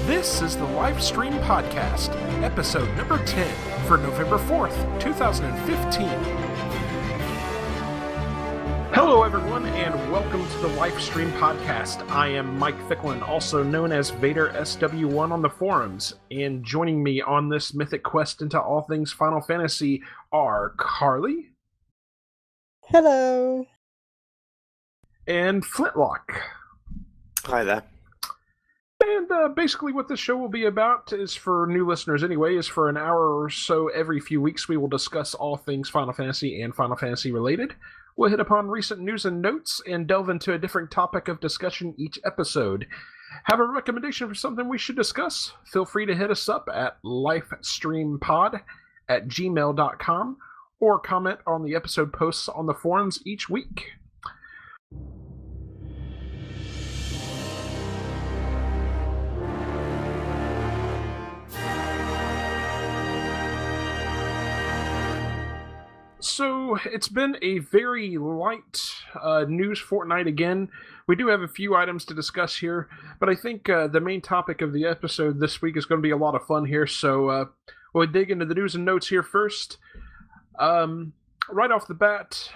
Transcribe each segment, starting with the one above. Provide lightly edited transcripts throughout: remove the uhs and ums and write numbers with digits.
This is the Lifestream Podcast, episode number 10 for November 4th, 2015. Hello, everyone, and welcome to the Lifestream Podcast. I am Mike Ficklin, also known as Vader SW1 on the forums, and joining me on this mythic quest into all things Final Fantasy are Carlie. Hello. And Flintlock. Hi there. And basically what this show will be about is, for new listeners anyway, is for an hour or so every few weeks we will discuss all things Final Fantasy and Final Fantasy related. We'll hit upon recent news and notes and delve into a different topic of discussion each episode. Have a recommendation for something we should discuss? Feel free to hit us up at lifestreampod@gmail.com or comment on the episode posts on the forums each week. So, it's been a very light news fortnight again. We do have a few items to discuss here, but I think the main topic of the episode this week is going to be a lot of fun here, so we'll dig into the news and notes here first. Right off the bat,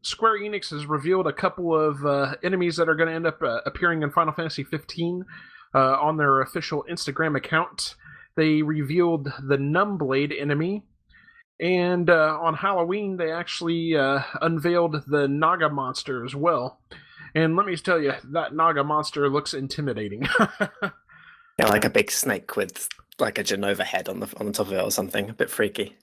Square Enix has revealed a couple of enemies that are going to end up appearing in Final Fantasy XV on their official Instagram account. They revealed the Numb Blade enemy, and on Halloween, they actually unveiled the Naga monster as well. And let me tell you, that Naga monster looks intimidating. Yeah, like a big snake with like a Genova head on the top of it or something. A bit freaky.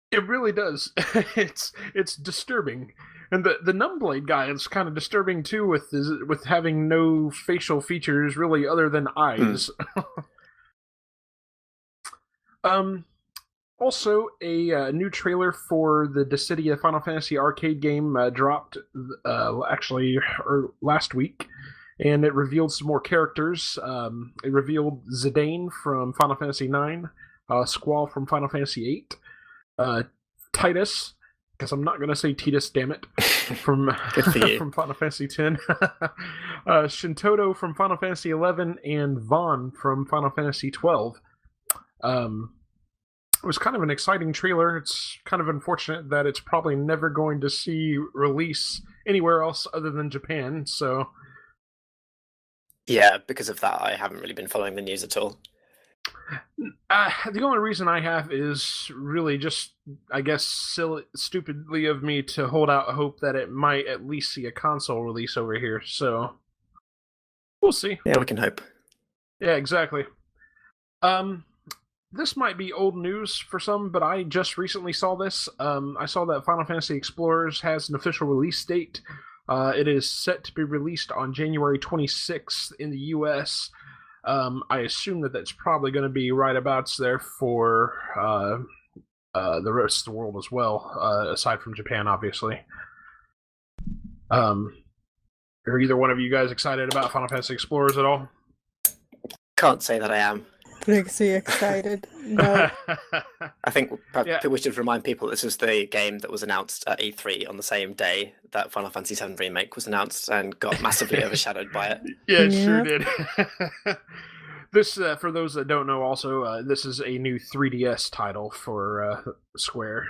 It really does. It's disturbing. And the Numb Blade guy is kind of disturbing too, with having no facial features really other than eyes. Also, a new trailer for the Dissidia Final Fantasy arcade game dropped last week, and it revealed some more characters. It revealed Zidane from Final Fantasy IX, Squall from Final Fantasy VIII, Titus, because I'm not going to say Titus, damn it, from Final Fantasy X, Shintoto from Final Fantasy XI, and Vaughn from Final Fantasy XII. It was kind of an exciting trailer. It's kind of unfortunate that it's probably never going to see release anywhere else other than Japan, so... Yeah, because of that, I haven't really been following the news at all. The only reason I have is really just, I guess, stupidly of me to hold out hope that it might at least see a console release over here, so... We'll see. Yeah, we can hope. Yeah, exactly. This might be old news for some, but I just recently saw this. I saw that Final Fantasy Explorers has an official release date. It is set to be released on January 26th in the US. I assume that that's probably going to be right about there for the rest of the world as well, aside from Japan, obviously. Are either one of you guys excited about Final Fantasy Explorers at all? Can't say that I am. Pretty excited. No. I think we should remind people this is the game that was announced at E3 on the same day that Final Fantasy VII Remake was announced and got massively overshadowed by it. Yeah, it sure did. This, for those that don't know also, this is a new 3DS title for Square.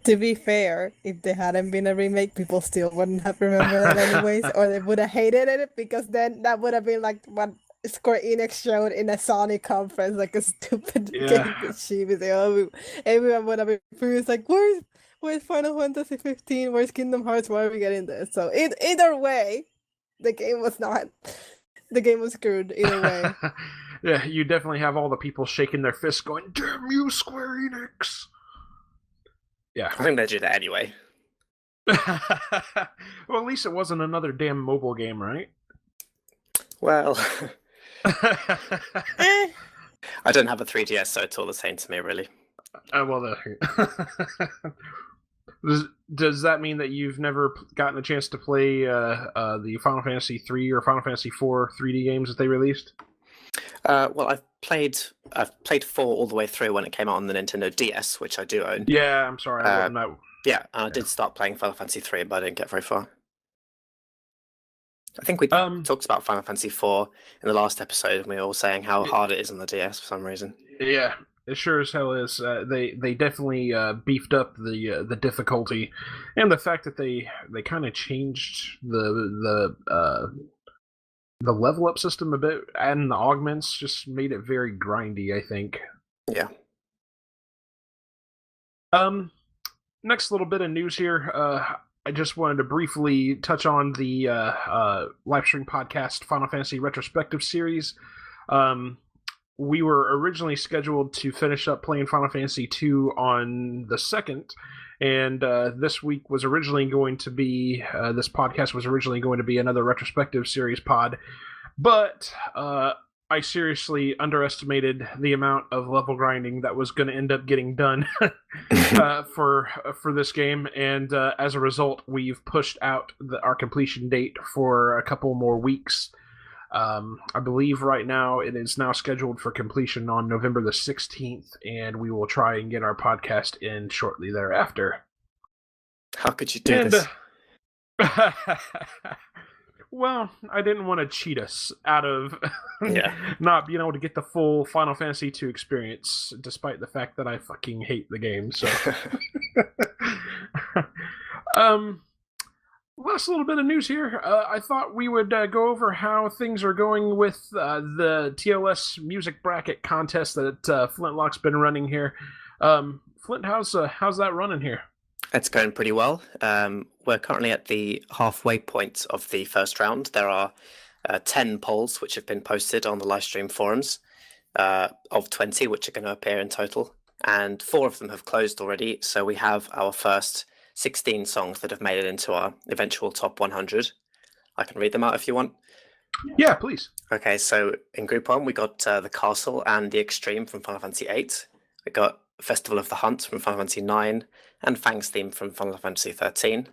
To be fair, if there hadn't been a remake, people still wouldn't have remembered that anyways, or they would have hated it, because then that would have been like what Square Enix showed in a Sonic conference, like a stupid game that she was like, everyone would have been furious, like, where's Final Fantasy 15? Where's Kingdom Hearts? Why are we getting this? So either way, the game was screwed either way. Yeah, you definitely have all the people shaking their fists going, "Damn you, Square Enix!" Yeah. I think they did it anyway. Well, at least it wasn't another damn mobile game, right? Well... I don't have a 3DS, so it's all the same to me, really. Does that mean that you've never gotten a chance to play the Final Fantasy 3 or Final Fantasy 4 3D games that they released? Well, I've played 4 all the way through when it came out on the Nintendo DS, which I do own. Yeah, I'm sorry. I Yeah, I did start playing Final Fantasy 3, but I didn't get very far. I think we talked about Final Fantasy IV in the last episode, and we were all saying how hard it is on the DS for some reason. Yeah, it sure as hell is. They definitely beefed up the difficulty, and the fact that they kind of changed the level up system a bit, and the augments just made it very grindy, I think. Yeah. Next little bit of news here. I just wanted to briefly touch on the Lifestream Podcast Final Fantasy Retrospective series. We were originally scheduled to finish up playing Final Fantasy II on the 2nd, and this week was originally going to be, this podcast was originally going to be another Retrospective series pod, but I seriously underestimated the amount of level grinding that was going to end up getting done for this game, and as a result, we've pushed out our completion date for a couple more weeks. I believe right now it is now scheduled for completion on November the 16th, and we will try and get our podcast in shortly thereafter. How could you do this? Well, I didn't want to cheat us out of not being able to get the full Final Fantasy II experience, despite the fact that I fucking hate the game. So, last little bit of news here. I thought we would go over how things are going with the TLS music bracket contest that Flintlock's been running here. Flint, how's that running here? It's going pretty well. We're currently at the halfway point of the first round. There are 10 polls which have been posted on the Lifestream forums, of 20 which are going to appear in total, and 4 of them have closed already. So we have our first 16 songs that have made it into our eventual top 100. I can read them out if you want. Yeah, please. Okay, so in Group 1 we got The Castle and The Extreme from Final Fantasy VIII. We got Festival of the Hunt from Final Fantasy IX, and Fang's Theme from Final Fantasy XIII.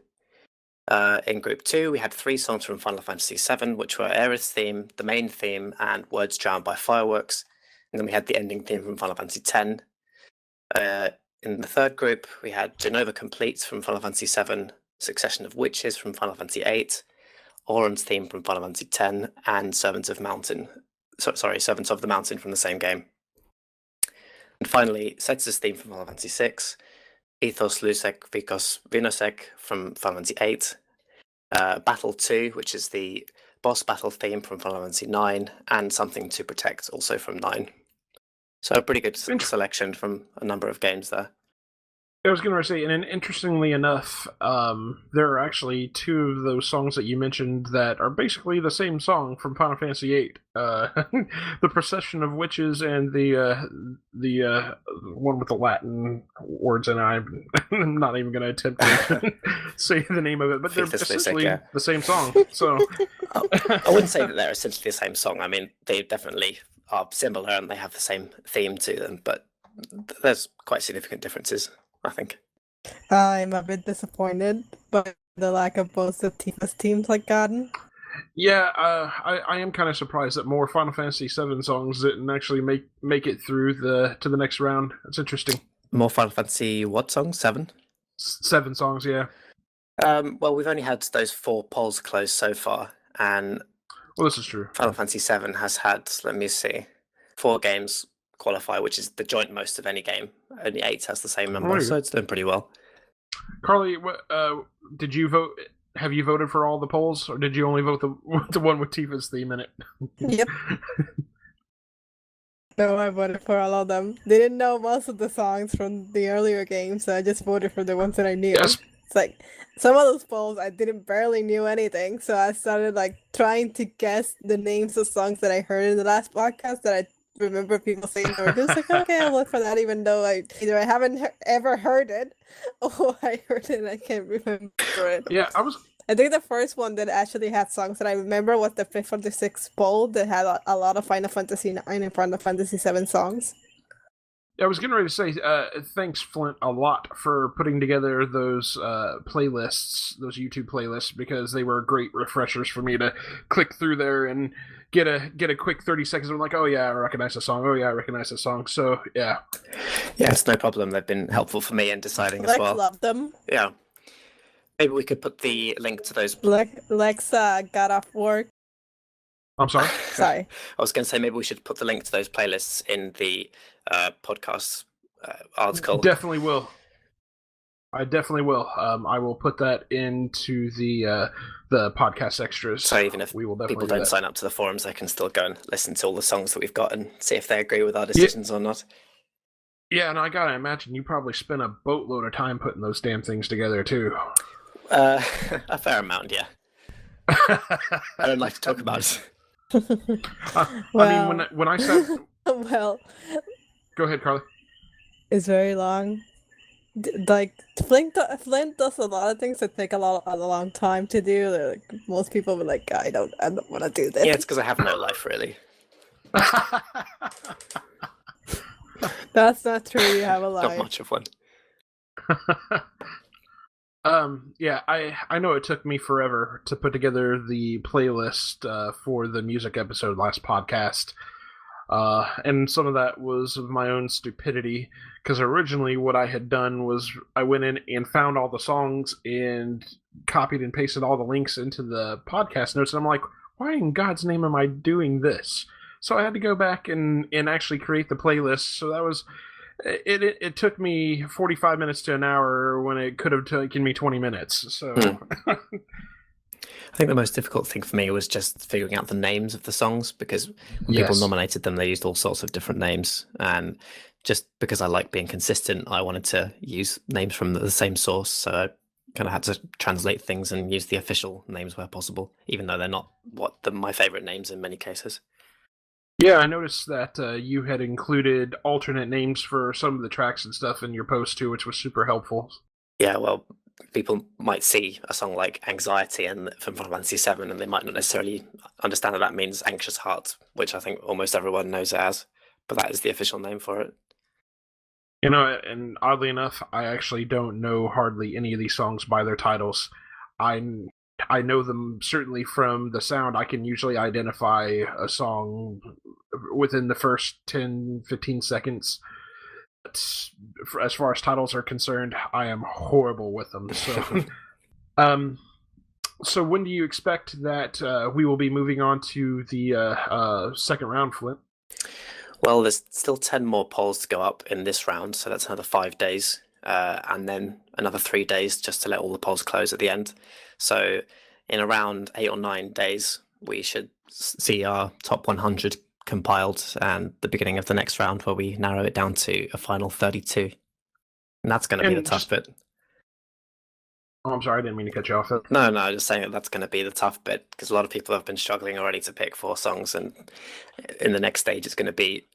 In Group 2, we had 3 songs from Final Fantasy VII, which were Aerith's theme, the main theme, and Words Drowned by Fireworks. And then we had the ending theme from Final Fantasy X. In the third group, we had Genova Complete from Final Fantasy VII, Succession of Witches from Final Fantasy VIII, Auron's theme from Final Fantasy X, and Servants of the Mountain from the same game. And finally, Setz's theme from Final Fantasy VI, Ethos Lusek Vikos Vinosek from Final Fantasy VIII, Battle 2, which is the boss battle theme from Final Fantasy IX, and Something to Protect, also from 9. So a pretty good selection from a number of games there. I was going to say, and interestingly enough, there are actually 2 of those songs that you mentioned that are basically the same song from Final Fantasy VIII. The Procession of Witches and the one with the Latin words, and I'm not even going to attempt to say the name of it, but they're essentially the same song. So I wouldn't say that they're essentially the same song. I mean, they definitely are similar and they have the same theme to them, but there's quite significant differences, I think. I'm a bit disappointed by the lack of both of Tifa's teams like gotten. Yeah, I am kind of surprised that more Final Fantasy VII songs didn't actually make it through to the next round. It's interesting. More Final Fantasy what songs? 7? 7 songs, yeah. Well, we've only had those 4 polls closed so far, and well, this is true. Final Fantasy VII has had, let me see, 4 games qualify, which is the joint most of any game. Only 8 has the same number, so it's doing pretty well. Carlie, did you vote? Have you voted for all the polls, or did you only vote the one with Tifa's theme in it? Yep. No, I voted for all of them. Didn't know most of the songs from the earlier games, so I just voted for the ones that I knew. Yes. It's like some of those polls I barely knew anything, so I started like trying to guess the names of songs that I heard in the last podcast that I remember people saying they were just like, okay, I'll look for that, even though either I haven't ever heard it or I heard it and I can't remember it. Yeah, I think the first one that actually had songs that I remember was the 5th or the 6th poll that had a lot of Final Fantasy IX and Final Fantasy VII songs. I was getting ready to say, thanks, Flint, a lot for putting together those playlists, those YouTube playlists, because they were great refreshers for me to click through there and get a quick 30 seconds. I'm like, oh yeah, I recognize the song. Oh yeah, I recognize the song. So yeah. Yeah, it's no problem. They've been helpful for me in deciding as well. Love them. Yeah. Maybe we could put the link to those. Lexa got off work. I'm sorry? Sorry. I was going to say maybe we should put the link to those playlists in the podcast article. Definitely will. I definitely will. I will put that into the podcast extras. So even if we will people don't sign up to the forums, they can still go and listen to all the songs that we've got and see if they agree with our decisions or not. Yeah, and I gotta imagine you probably spent a boatload of time putting those damn things together too. A fair amount, yeah. I don't like to talk about it. Well, I mean, when I said, well, go ahead, Carlie. it's very long. Like Flint does a lot of things that take a long time to do. Like, most people were like, I don't want to do this. Yeah, it's because I have no life, really. That's not true. You have a life. Not much of one. Yeah, I know it took me forever to put together the playlist for the music episode last podcast. And some of that was of my own stupidity, because originally what I had done was I went in and found all the songs and copied and pasted all the links into the podcast notes, and I'm like, why in God's name am I doing this? So I had to go back and actually create the playlist. So that was it took me 45 minutes to an hour when it could have taken me 20 minutes. So I think the most difficult thing for me was just figuring out the names of the songs, because when people nominated them, they used all sorts of different names. And just because I like being consistent, I wanted to use names from the same source. So I kind of had to translate things and use the official names where possible, even though they're not my favorite names in many cases. Yeah, I noticed that you had included alternate names for some of the tracks and stuff in your post too, which was super helpful. Yeah, well, people might see a song like Anxiety from Final Fantasy VII, and they might not necessarily understand that means Anxious Heart, which I think almost everyone knows it as, but that is the official name for it. You know, and oddly enough, I actually don't know hardly any of these songs by their titles. I know them certainly from the sound. I can usually identify a song within the first 10, 15 seconds. But as far as titles are concerned, I am horrible with them. So, so when do you expect that we will be moving on to the second round, Flint? Well, there's still 10 more polls to go up in this round, so that's another 5 days. And then another 3 days just to let all the polls close at the end. So in around 8 or 9 days, we should see our top 100 compiled, and the beginning of the next round where we narrow it down to a final 32. And that's going to be the tough bit. Oh, I'm sorry, I didn't mean to cut you off. No, just saying that's going to be the tough bit, because a lot of people have been struggling already to pick 4 songs, and in the next stage it's going to be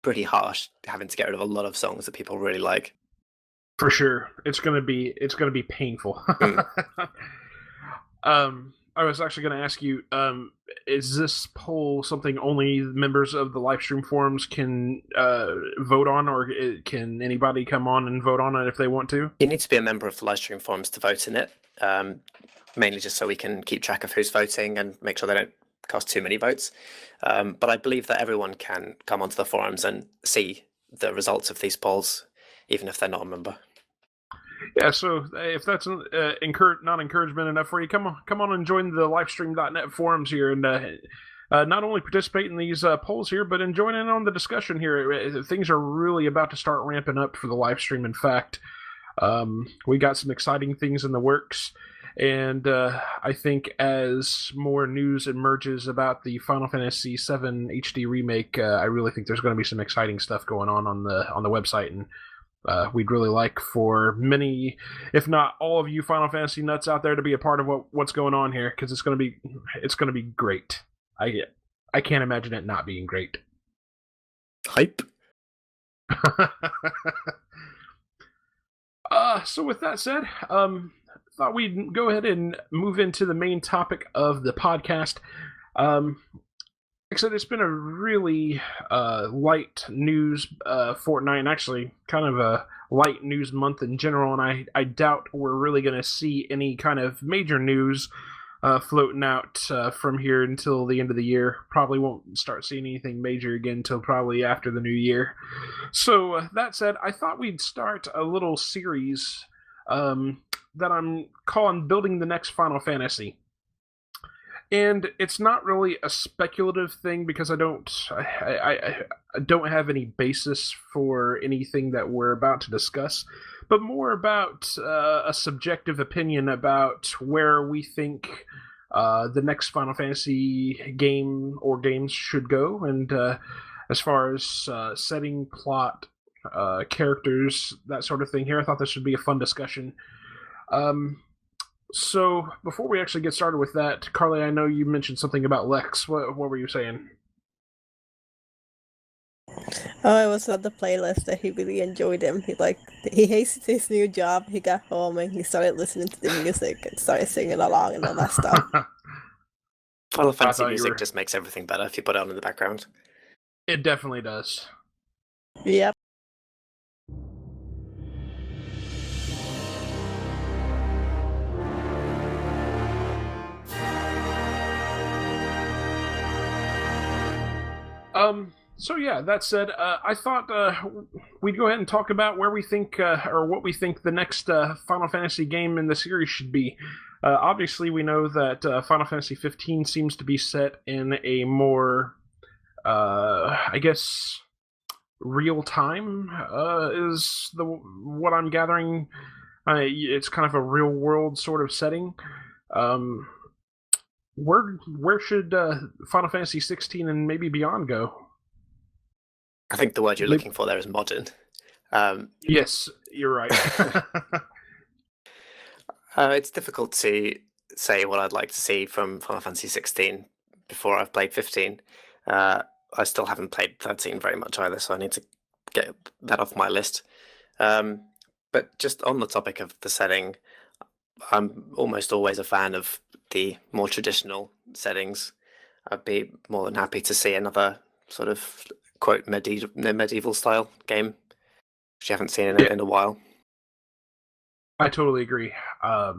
pretty harsh having to get rid of a lot of songs that people really like. For sure, it's gonna be painful. I was actually going to ask you: is this poll something only members of the Lifestream forums can vote on, or can anybody come on and vote on it if they want to? You need to be a member of the Lifestream forums to vote in it. Mainly just so we can keep track of who's voting and make sure they don't cost too many votes. But I believe that everyone can come onto the forums and see the results of these polls, even if they're not a member. Yeah, so if that's not encouragement enough for you, come on and join the Lifestream.net forums here, and not only participate in these polls here, but join in on the discussion here. Things are really about to start ramping up for the Lifestream. In fact, we got some exciting things in the works, and I think as more news emerges about the Final Fantasy VII HD remake, I really think there's going to be some exciting stuff going on the website, and we'd really like for many, if not all of you Final Fantasy nuts out there to be a part of what's going on here, because it's going to be great. I can't imagine it not being great. Hype. So with that said, thought we'd go ahead and move into the main topic of the podcast. Like I said, it's been a really light news fortnight, and actually kind of a light news month in general, and I doubt we're really going to see any kind of major news floating out from here until the end of the year. Probably won't start seeing anything major again until probably after the new year. So that said, I thought we'd start a little series that I'm calling Building the Next Final Fantasy. And it's not really a speculative thing because I don't have any basis for anything that we're about to discuss, but more about a subjective opinion about where we think the next Final Fantasy game or games should go, and as far as setting, plot, characters, that sort of thing. Here, I thought this would be a fun discussion. So, before we actually get started with that, Carlie, I know you mentioned something about Lex. What were you saying? Oh, it was on the playlist that he really enjoyed him. He hated his new job. He got home and he started listening to the music and started singing along and all that stuff. Final Fantasy music just makes everything better if you put it on in the background. It definitely does. Yep. So yeah, that said, I thought we'd go ahead and talk about where we think, or what we think the next Final Fantasy game in the series should be. Obviously, we know that Final Fantasy XV seems to be set in a more, I guess, real time is what I'm gathering. It's kind of a real world sort of setting. Where should Final Fantasy XVI and maybe beyond go? I think the word you're looking for there is modern. Yes, you're right. It's difficult to say what I'd like to see from Final Fantasy XVI before I've played 15. I still haven't played 13 very much either, so I need to get that off my list. But just on the topic of the setting, I'm almost always a fan of the more traditional settings. I'd be more than happy to see another sort of quote medieval style game, which you haven't seen in a while. I totally agree. I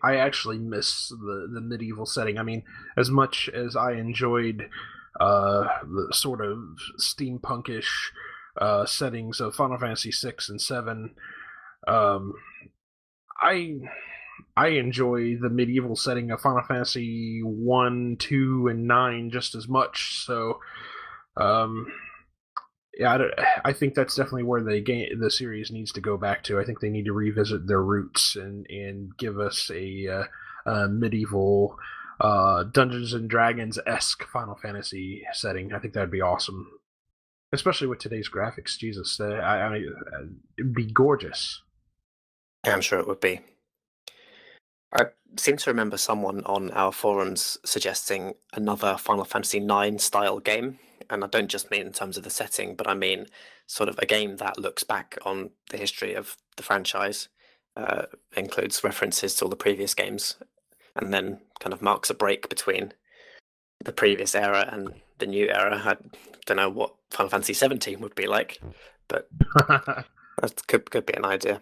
actually miss the medieval setting. I mean, as much as I enjoyed the sort of steampunkish settings of Final Fantasy VI and VII, I enjoy the medieval setting of Final Fantasy 1, 2, and 9 just as much. So, yeah, I think that's definitely where the series needs to go back to. I think they need to revisit their roots and give us a medieval Dungeons and Dragons-esque Final Fantasy setting. I think that'd be awesome, especially with today's graphics. Jesus, it'd be gorgeous. Yeah, I'm sure it would be. I seem to remember someone on our forums suggesting another Final Fantasy IX style game, and I don't just mean in terms of the setting, but I mean sort of a game that looks back on the history of the franchise, includes references to all the previous games, and then kind of marks a break between the previous era and the new era. I don't know what Final Fantasy XVII would be like, but that could be an idea.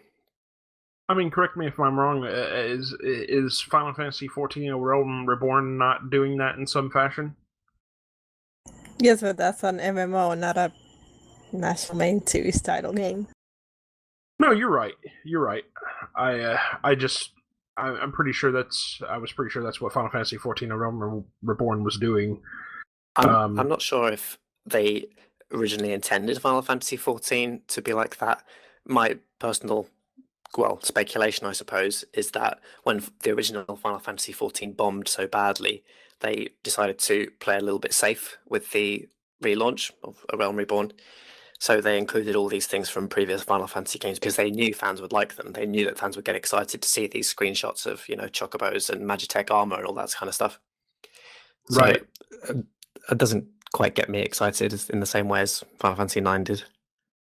I mean, correct me if I'm wrong. Is Final Fantasy XIV A Realm Reborn not doing that in some fashion? Yes, but that's an MMO, not a national main series title game. No, you're right. You're right. I'm pretty sure I was pretty sure that's what Final Fantasy XIV A Realm Reborn was doing. I'm not sure if they originally intended Final Fantasy XIV to be like that. My personal speculation, I suppose, is that when the original Final Fantasy XIV bombed so badly, they decided to play a little bit safe with the relaunch of A Realm Reborn. So they included all these things from previous Final Fantasy games because they knew fans would like them. They knew that fans would get excited to see these screenshots of, chocobos and Magitech armor and all that kind of stuff. So right. It doesn't quite get me excited in the same way as Final Fantasy IX did.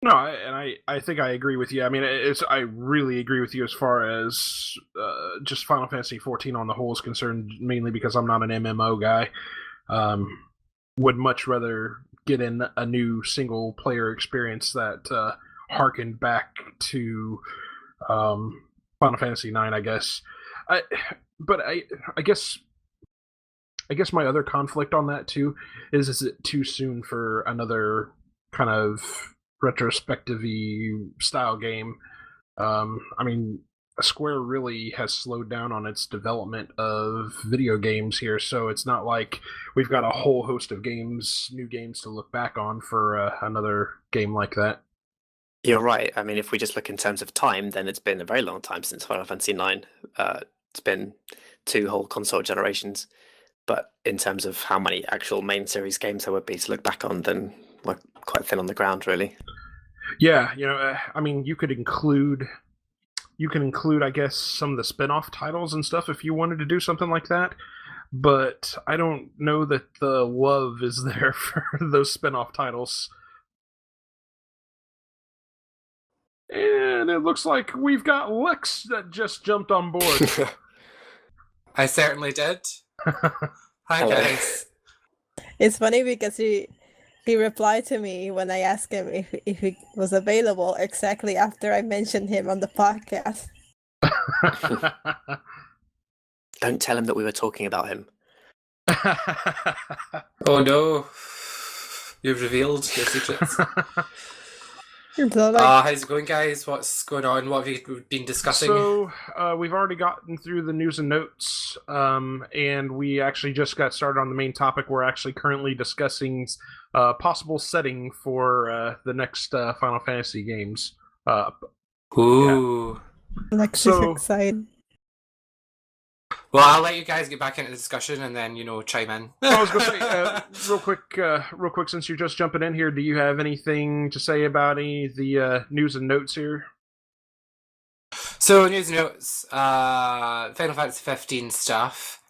No, I think I agree with you. I mean, I really agree with you as far as just Final Fantasy XIV on the whole is concerned, mainly because I'm not an MMO guy. Would much rather get in a new single-player experience that harkened back to Final Fantasy IX, I guess. But I guess my other conflict on that, too, is it too soon for another kind of retrospective style game? I mean, Square really has slowed down on its development of video games here, so it's not like we've got a whole host of new games to look back on for another game like that. You're right. I mean, if we just look in terms of time, then it's been a very long time since Final Fantasy IX. It's been 2 whole console generations. But in terms of how many actual main series games there would be to look back on, then we're quite thin on the ground, really. Yeah, I mean, you can include, I guess, some of the spin-off titles and stuff if you wanted to do something like that. But I don't know that the love is there for those spin-off titles. And it looks like we've got Lex that just jumped on board. I certainly did. Hi, guys. It's funny because he replied to me when I asked him if he was available exactly after I mentioned him on the podcast. Don't tell him that we were talking about him. Oh no. You've revealed your secrets. How's it going, guys? What's going on? What have you been discussing? So, we've already gotten through the news and notes, and we actually just got started on the main topic. We're actually currently discussing possible setting for the next Final Fantasy games. Ooh. Yeah. Lex is excited. Well, I'll let you guys get back into the discussion and then, chime in. I was going to say, real quick, since you're just jumping in here, do you have anything to say about any of the news and notes here? So, news and notes, Final Fantasy 15 stuff,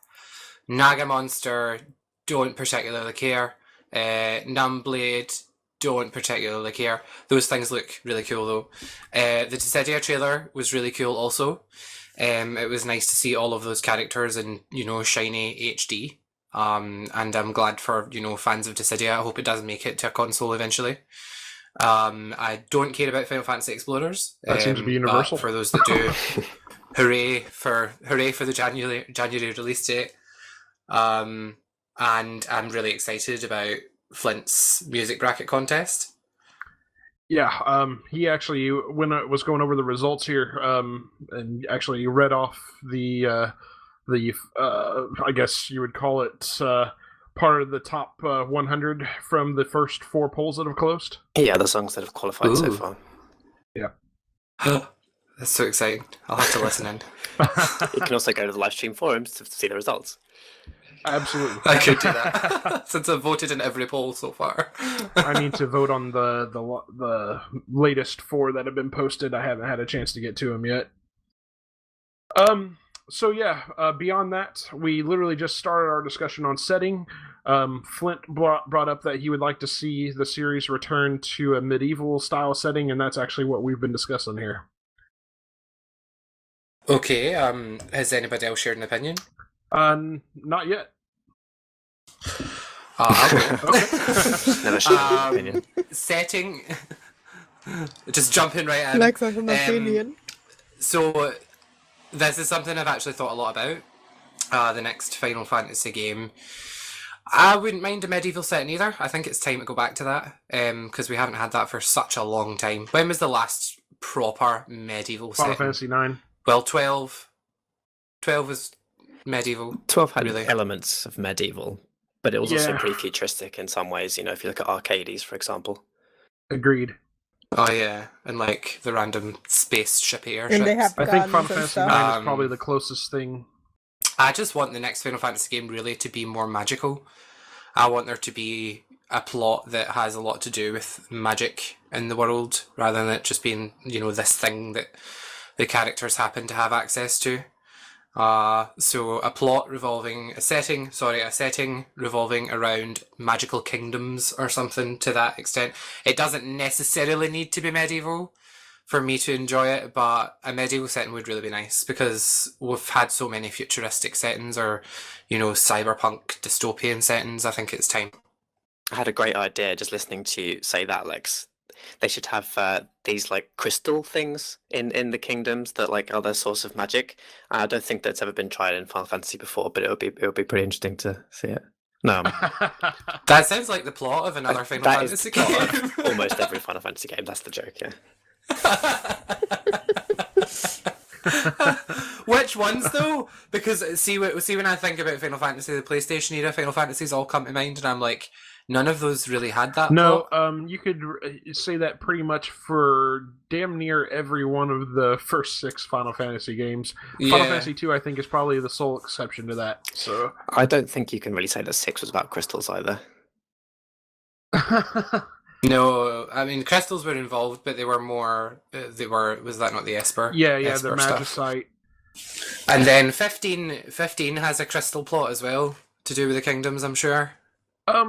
Naga Monster, don't particularly care, Numb Blade, don't particularly care. Those things look really cool, though. The Dissidia trailer was really cool also. It was nice to see all of those characters in, shiny HD. And I'm glad for, fans of Dissidia. I hope it does make it to a console eventually. I don't care about Final Fantasy Explorers. That seems to be universal. For those that do, hooray for the January release date. And I'm really excited about Flint's music bracket contest. Yeah, he actually, when I was going over the results here, and actually read off the I guess you would call it part of the top 100 from the first 4 polls that have closed. Yeah, the songs that have qualified so far. Yeah. That's so exciting. I'll have to listen in. You can also go to the Lifestream forums to see the results. Absolutely. I could do that. Since I've voted in every poll so far. I need to vote on the latest 4 that have been posted. I haven't had a chance to get to them yet. So yeah, beyond that, we literally just started our discussion on setting. Flint brought up that he would like to see the series return to a medieval style setting, and that's actually what we've been discussing here. Okay, has anybody else shared an opinion? Not yet. Never shared an opinion. Setting. Just jumping right in. Lex has an opinion. So, this is something I've actually thought a lot about. The next Final Fantasy game. I wouldn't mind a medieval setting either. I think it's time to go back to that. Because we haven't had that for such a long time. When was the last proper medieval setting? Final Fantasy IX. Well, 12. 12 was medieval. 12 had really elements of medieval, but it was also pretty futuristic in some ways. If you look at Arcades, for example. Agreed. Oh yeah, and like the random spaceship airships. And they have I think Final guns and Fantasy stuff. IX is probably the closest thing. I just want the next Final Fantasy game really to be more magical. I want there to be a plot that has a lot to do with magic in the world, rather than it just being, this thing that the characters happen to have access to. So a setting revolving around magical kingdoms or something to that extent. It doesn't necessarily need to be medieval for me to enjoy it, but a medieval setting would really be nice because we've had so many futuristic settings or, cyberpunk dystopian settings. I think it's time. I had a great idea just listening to you say that, Lex. They should have these crystal things in the kingdoms that are their source of magic. I don't think that's ever been tried in Final Fantasy before, but it would be pretty interesting to see it. No, that sounds like the plot of another Final Fantasy game. Almost every Final Fantasy game. That's the joke. Yeah. Which ones though? Because see when I think about Final Fantasy, the PlayStation era Final Fantasies all come to mind, and I'm like, none of those really had that No, plot. you could say that pretty much for damn near every one of the first 6 Final Fantasy games. Final Fantasy II, I think, is probably the sole exception to that. So I don't think you can really say that 6 was about crystals either. No, I mean crystals were involved, but they were more. Was that not the Esper? yeah, Esper the stuff. Magicite. And then 15 has a crystal plot as well to do with the kingdoms, I'm sure. I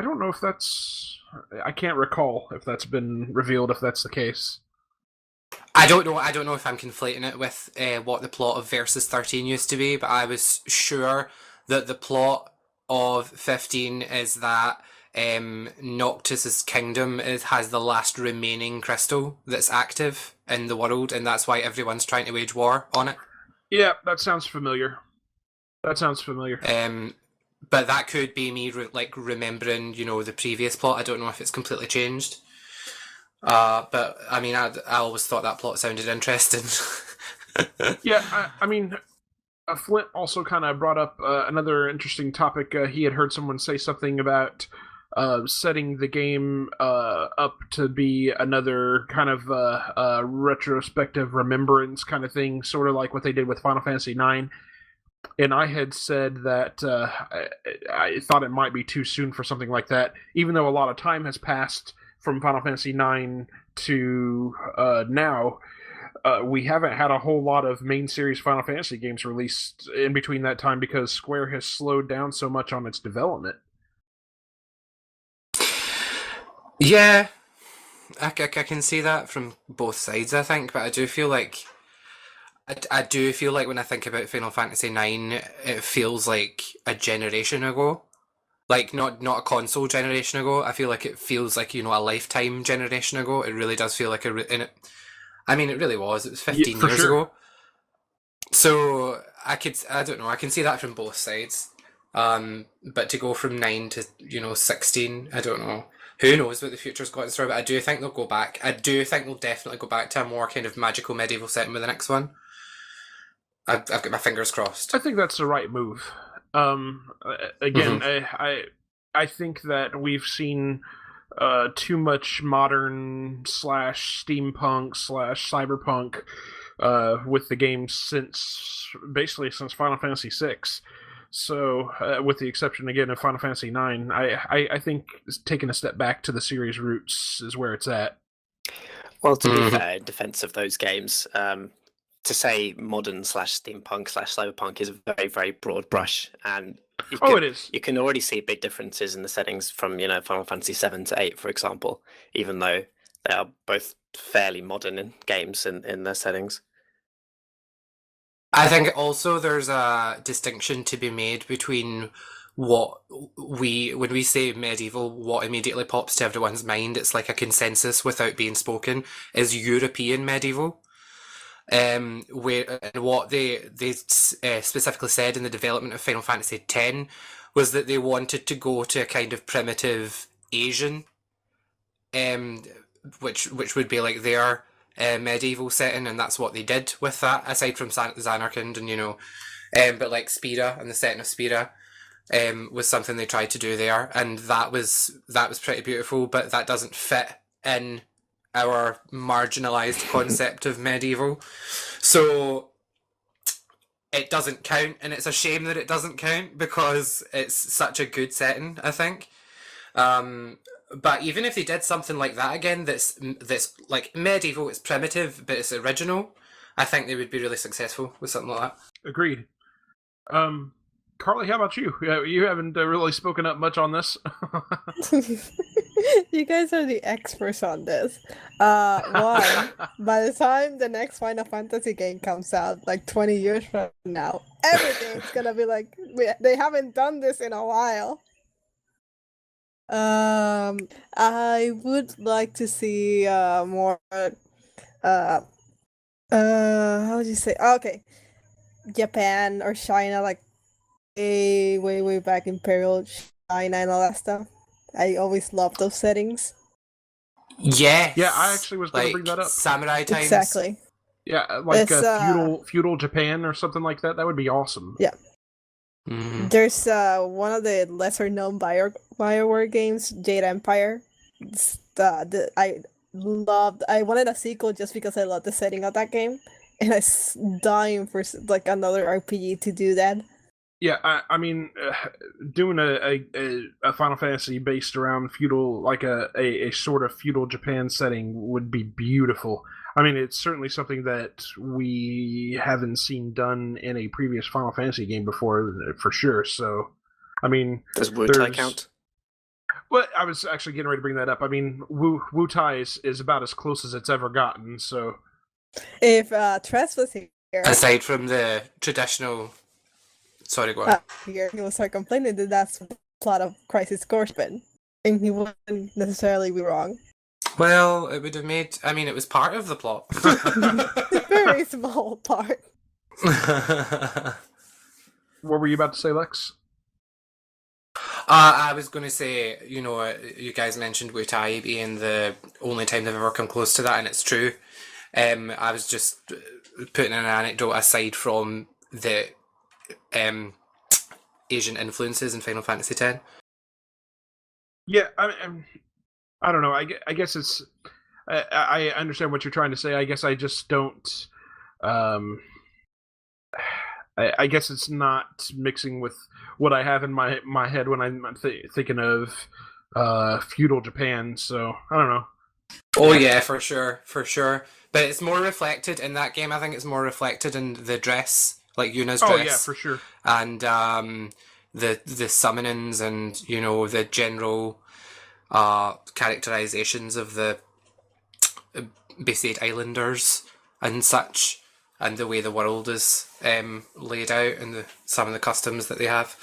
don't know if that's. I can't recall if that's been revealed. If that's the case. I don't know if I'm conflating it with what the plot of Versus 13 used to be, but I was sure that the plot of 15 is that Noctis's kingdom has the last remaining crystal that's active in the world, and that's why everyone's trying to wage war on it. Yeah, that sounds familiar. But that could be me remembering, the previous plot. I don't know if it's completely changed. But I mean, I always thought that plot sounded interesting. Yeah, I mean, Flint also kind of brought up another interesting topic. He had heard someone say something about setting the game up to be another kind of retrospective remembrance kind of thing, sort of like what they did with Final Fantasy IX. And I had said that I thought it might be too soon for something like that, even though a lot of time has passed from Final Fantasy IX to now. We haven't had a whole lot of main series Final Fantasy games released in between that time because Square has slowed down so much on its development. Yeah, I can see that from both sides, I think, but I do feel like when I think about Final Fantasy IX, it feels like a generation ago. Like, not a console generation ago. I feel like it feels like, a lifetime generation ago. It really does feel like it really was. It was 15 years ago. So, I don't know, I can see that from both sides. But to go from 9 to, 16, I don't know. Who knows what the future's got in store, but I do think they'll go back. I do think they'll definitely go back to a more kind of magical medieval setting with the next one. I've got my fingers crossed. I think that's the right move. Again, I think that we've seen too much modern / steampunk / cyberpunk with the game since Final Fantasy VI. So, with the exception again of Final Fantasy IX, I think taking a step back to the series roots is where it's at. Well, to be fair, in defense of those games, to say modern / steampunk / cyberpunk is a very, very broad brush, and it is. You can already see big differences in the settings from Final Fantasy VII to VIII, for example, even though they are both fairly modern in games in their settings. I think also there's a distinction to be made between when we say medieval, what immediately pops to everyone's mind, it's like a consensus without being spoken, is European medieval. What they specifically said in the development of Final Fantasy X was that they wanted to go to a kind of primitive Asian, which would be like their medieval setting, and that's what they did with that. Aside from Zanarkand and but like Spira and the setting of Spira was something they tried to do there, and that was pretty beautiful. But that doesn't fit in our marginalized concept of medieval, so it doesn't count, and it's a shame that it doesn't count because it's such a good setting, I think. But even if they did something like that again, that's like medieval, it's primitive, but it's original, I think they would be really successful with something like that. Agreed. Carlie, how about you? You haven't really spoken up much on this. You guys are the experts on this. One, by the time the next Final Fantasy game comes out, like 20 years from now, everything's gonna be like, they haven't done this in a while. I would like to see more how would you say? Okay, Japan or China, like way back Imperial China and all that stuff. I always love those settings. Yes. Yeah, I actually was going to bring that up. Samurai times. Exactly. Yeah, like There's, feudal Japan or something like that. That would be awesome. Yeah. Mhm. There's one of the lesser known Bioware games, Jade Empire. I wanted a sequel just because I love the setting of that game, and dying for like another RPG to do that. Yeah, I mean, doing a Final Fantasy based around feudal, like a sort of feudal Japan setting would be beautiful. I mean, it's certainly something that we haven't seen done in a previous Final Fantasy game before, for sure. So, I mean, Does Wutai count? Well, I was actually getting ready to bring that up. I mean, Wutai is about as close as it's ever gotten. So, If Tress was here, Aside from the traditional, sorry, go on. here he will start complaining that that's the plot of Crisis Core spin, and he wouldn't necessarily be wrong. Well, it would have made. I mean, it was part of the plot. Very small part. what were you about to say, Lex? I was going to say, you guys mentioned Wutai being the only time they've ever come close to that, and it's true. I was just putting an anecdote aside from the Asian influences in Final Fantasy X. Yeah, I don't know. I guess it's. I understand what you're trying to say. I guess I just don't. I guess it's not mixing with what I have in my head when I'm thinking of feudal Japan. So I don't know. Oh yeah, for sure. But it's more reflected in that game. I think it's more reflected in the dress, like Yuna's dress. Oh yeah, for sure. And the summonings and the general characterizations of the Bayside Islanders and such, and the way the world is laid out, and some of the customs that they have.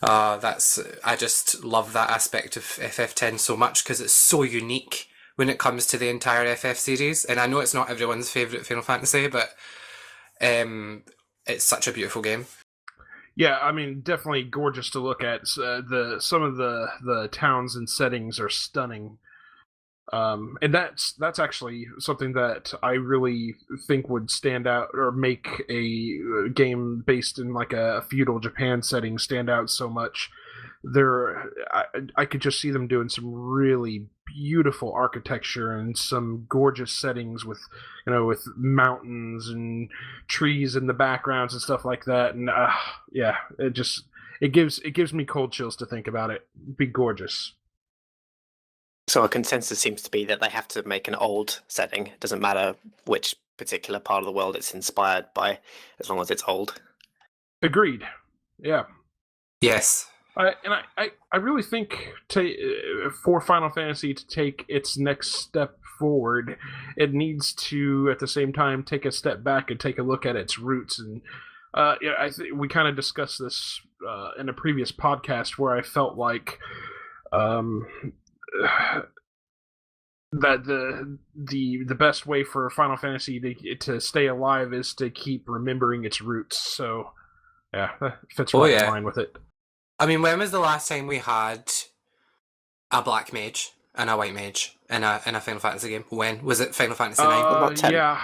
I just love that aspect of FF10 so much because it's so unique when it comes to the entire FF series. And I know it's not everyone's favourite Final Fantasy, but it's such a beautiful game. Yeah, I mean, definitely gorgeous to look at. Some of the towns and settings are stunning, and that's actually something that I really think would stand out or make a game based in like a feudal Japan setting stand out so much. I could just see them doing some really beautiful architecture and some gorgeous settings with mountains and trees in the backgrounds and stuff like that. And yeah, it gives me cold chills to think about it. It'd be gorgeous. So a consensus seems to be that they have to make an old setting. It doesn't matter which particular part of the world it's inspired by, as long as it's old. Agreed. Yeah. Yes. I really think for Final Fantasy to take its next step forward, it needs to at the same time take a step back and take a look at its roots. And I think we kind of discussed this in a previous podcast where I felt like that the best way for Final Fantasy to stay alive is to keep remembering its roots. So yeah, that fits right in line with it. I mean, when was the last time we had a black mage and a white mage in a Final Fantasy game? When was it? Final Fantasy IX? Yeah.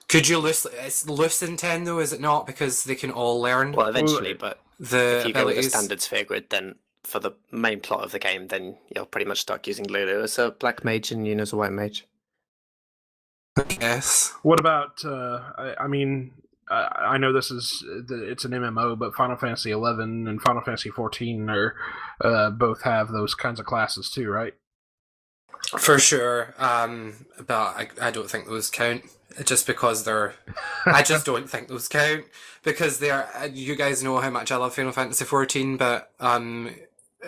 Could you it's loose in 10 though, is it not? Because they can all learn. Well, eventually, but the if you abilities. go with the standard sphere grid, then for the main plot of the game, then you're pretty much stuck using Lulu as a black mage and Yuna as a white mage. Yes. What about? I mean, I know it's an MMO, but Final Fantasy XI and Final Fantasy XIV are both have those kinds of classes too, right? For sure, but I don't think those count. Just because they're, I just don't think those count because they're. You guys know how much I love Final Fantasy XIV, but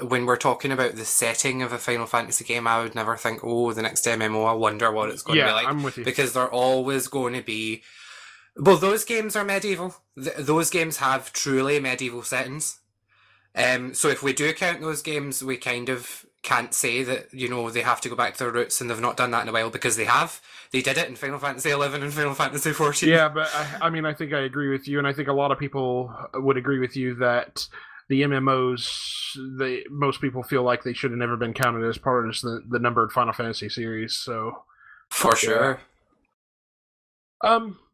when we're talking about the setting of a Final Fantasy game, I would never think, oh, the next MMO, I wonder what it's going to be like. I'm with you. Because they're always going to be. Well, those games are medieval. Those games have truly medieval settings. So if we do count those games, we kind of can't say that, they have to go back to their roots, and they've not done that in a while because they have. They did it in Final Fantasy XI and Final Fantasy XIV. Yeah, but I mean, I think I agree with you, and I think a lot of people would agree with you that the MMOs, most people feel like they should have never been counted as part of the numbered Final Fantasy series. So for sure.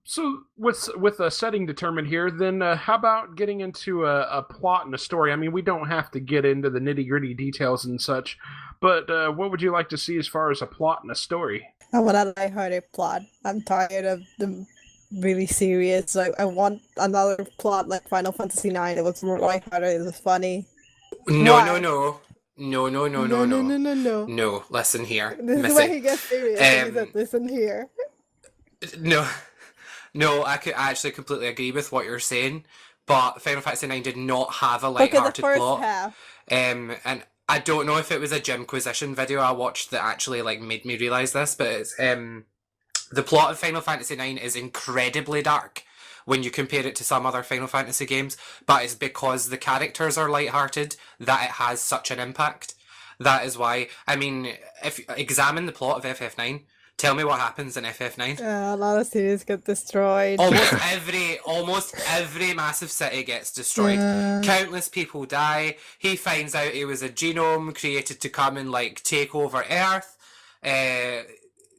So with a setting determined here, then how about getting into a plot and a story? I mean, we don't have to get into the nitty gritty details and such, but what would you like to see as far as a plot and a story? I want a lighthearted plot. I'm tired of the really serious. Like, I want another plot like Final Fantasy IX. It was more lighthearted. It was funny. No, Why? no, no. No, no, no, no, no. No. No, listen here. This is Missy. where he gets serious. He Um, said, listen here. No, no, I could actually completely agree with what you're saying, but Final Fantasy IX did not have a Okay, the light-hearted first plot. half. And I don't know if it was a Jimquisition video I watched that actually like made me realise this, but it's the plot of Final Fantasy IX is incredibly dark when you compare it to some other Final Fantasy games, but it's because the characters are light-hearted that it has such an impact. That is why, I mean, if examine the plot of FF9, tell me what happens in FF9. A lot of cities get destroyed. Almost every massive city gets destroyed. Countless people die. He finds out it was a genome created to come and like take over Earth.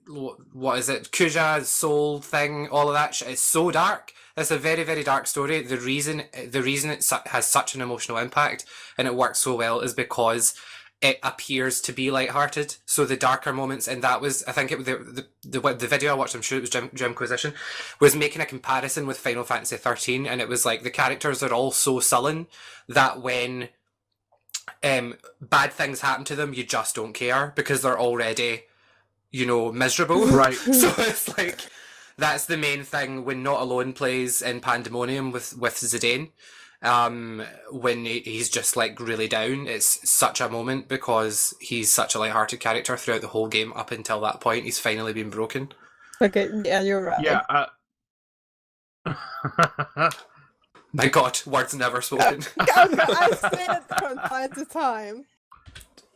What is it? Kuja's soul thing, all of that shit is so dark. It's a very, very dark story. The reason it has such an emotional impact and it works so well is because it appears to be lighthearted. So the darker moments, and that was, I think it was the video I watched, I'm sure it was Jimquisition, was making a comparison with Final Fantasy XIII, and it was like the characters are all so sullen that when bad things happen to them, you just don't care because they're already, miserable. Right. So it's like, that's the main thing when Not Alone plays in Pandemonium with Zidane. When he's just like really down, it's such a moment because he's such a light-hearted character throughout the whole game up until that point. He's finally been broken. Okay, yeah, you're right. Yeah. My God, words never spoken. I say it from time to time.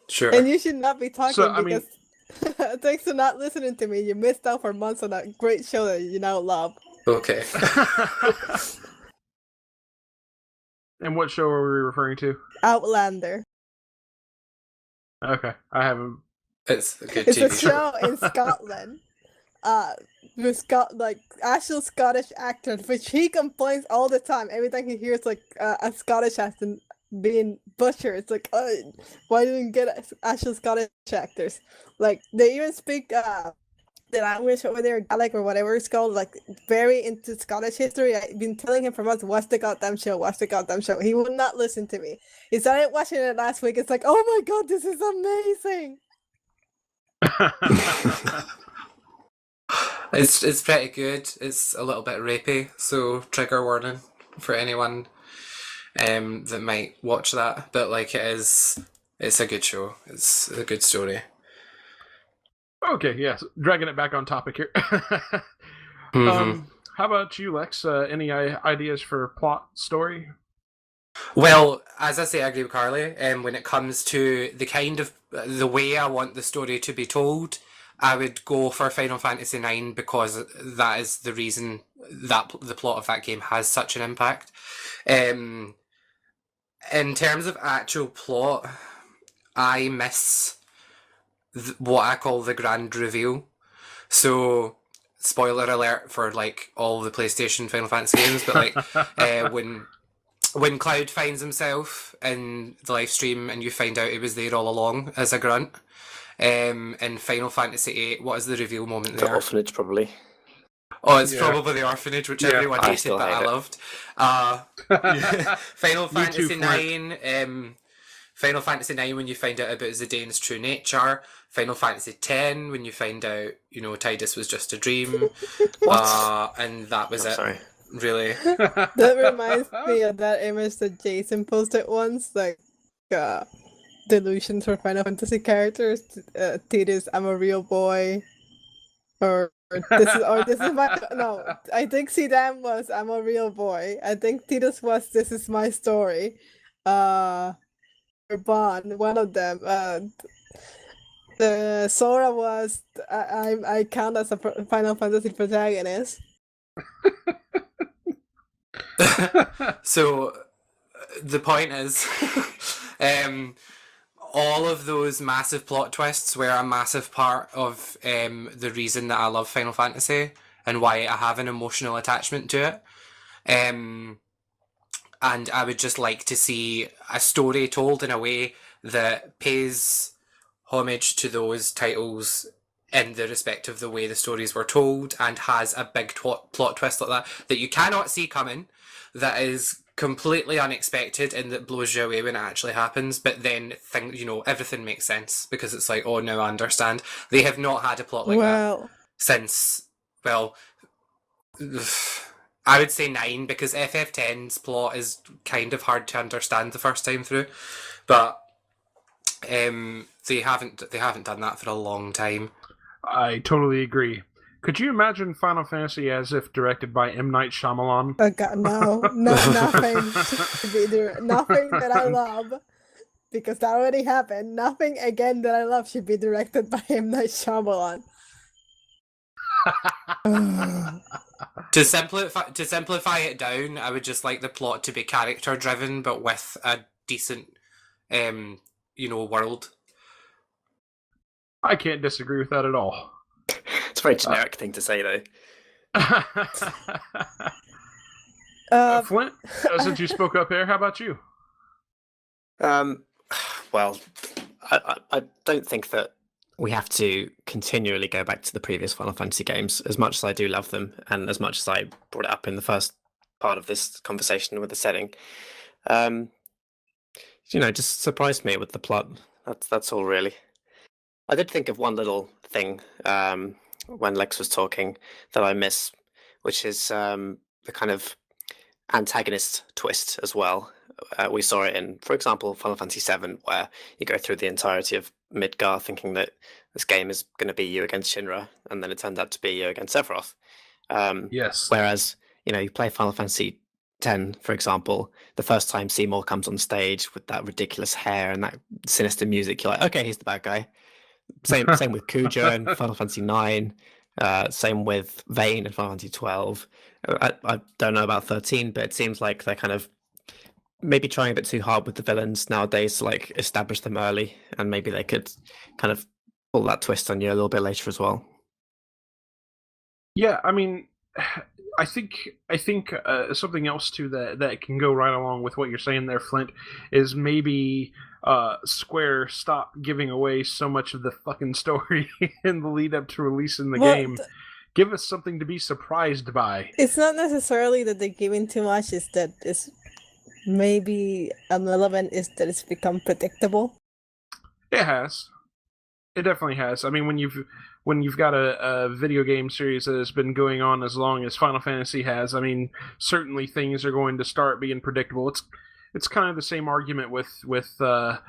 Sure. And you should not be talking So, I because thanks for not listening to me. You missed out for months on that great show that you now love. Okay. And what show are we referring to? Outlander. Okay, I haven't. It's a good It's a TV show. show in Scotland. With actual Scottish actors, which he complains all the time. Every time he hears like a Scottish accent being butchered, it's like, why didn't you get actual Scottish actors? Like they even speak the language over there, Gaelic or whatever it's called, like very into Scottish history. I've been telling him for months, watch the goddamn show. He would not listen to me. He started watching it last week. It's like, oh my God, this is amazing. It's pretty good. It's a little bit rapey, so trigger warning for anyone that might watch that. But like it's a good show. It's a good story. Okay, yes. Dragging it back on topic here. Mm-hmm. How about you, Lex? Any ideas for plot story? Well, as I say, I agree with Carlie. When it comes to the way I want the story to be told, I would go for Final Fantasy IX because that is the reason that the plot of that game has such an impact. In terms of actual plot, I miss what I call the grand reveal. So, spoiler alert for like all the PlayStation Final Fantasy games, but like when Cloud finds himself in the live stream and you find out he was there all along as a grunt. In Final Fantasy VIII, what is the reveal moment there? The orphanage, probably. Oh, it's probably the orphanage, which everyone hated, but I loved. Final Fantasy IX. Final Fantasy IX when you find out about Zidane's true nature. Final Fantasy X when you find out, Tidus was just a dream. And that was it. Sorry. Really. That reminds me of that image that Jason posted once, like delusions for Final Fantasy characters. Tidus, I'm a real boy. Or this is my no. I think Zidane was I'm a real boy. I think Tidus was this is my story. Or Bond, one of them. Sora was I count as a Final Fantasy protagonist. So the point is, all of those massive plot twists were a massive part of the reason that I love Final Fantasy. and why I have an emotional attachment to it. And I would just like to see a story told in a way that pays homage to those titles in the respect of the way the stories were told, and has a big plot twist like that you cannot see coming, that is completely unexpected and that blows you away when it actually happens, but then everything makes sense because it's like, oh, now I understand. They have not had a plot like that since, well, I would say 9, because FF10's plot is kind of hard to understand the first time through, but they haven't done that for a long time. I totally agree. Could you imagine Final Fantasy as if directed by M. Night Shyamalan? Oh God, no, nothing. Nothing that I love, because that already happened. Nothing again that I love should be directed by M. Night Shyamalan. To simplify it down, I would just like the plot to be character driven, but with a decent, world. I can't disagree with that at all. It's a very generic thing to say, though. Flint, since you spoke up here, how about you? Well, I don't think that we have to continually go back to the previous Final Fantasy games, as much as I do love them, and as much as I brought it up in the first part of this conversation with the setting. Just surprised me with the plot. That's all, really. I did think of one little thing when Lex was talking that I miss, which is the kind of antagonist twist as well. We saw it in, for example, Final Fantasy VII, where you go through the entirety of Midgar thinking that this game is going to be you against Shinra, and then it turned out to be you against Sephiroth. Yes. Whereas, you play Final Fantasy X, for example, the first time Seymour comes on stage with that ridiculous hair and that sinister music, you're like, okay, he's the bad guy. Same with Kuja in Final Fantasy IX. Same with Vayne in Final Fantasy XII. I don't know about 13, but it seems like they're kind of maybe trying a bit too hard with the villains nowadays to like establish them early, and maybe they could kind of pull that twist on you a little bit later as well. Yeah, I mean, I think something else too that can go right along with what you're saying there, Flint, is maybe Square stop giving away so much of the fucking story in the lead up to releasing the game. Give us something to be surprised by. It's not necessarily that they're giving too much, it's that it's maybe an element is that it's become predictable. It has. It definitely has. I mean, when you've got a video game series that has been going on as long as Final Fantasy has, I mean, certainly things are going to start being predictable. It's kind of the same argument with pro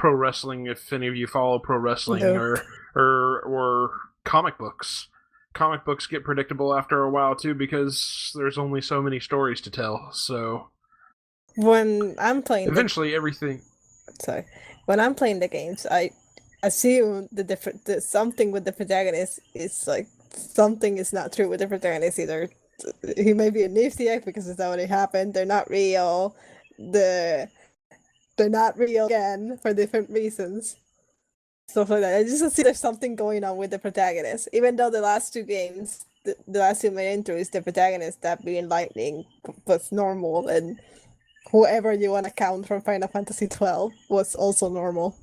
wrestling, if any of you follow pro wrestling, Nope. or comic books. Comic books get predictable after a while too, because there's only so many stories to tell. So When I'm playing eventually everything. When I'm playing the games, I assume the something with the protagonist is like something is not true with the protagonist. Either he may be amnesiac because it's already happened. They're not real. They're not real again for different reasons. Stuff like that. I just see there's something going on with the protagonist. Even though the last two games, the last two main intros, the protagonist, that being Lightning, was normal, and whoever you want to count from Final Fantasy XII was also normal.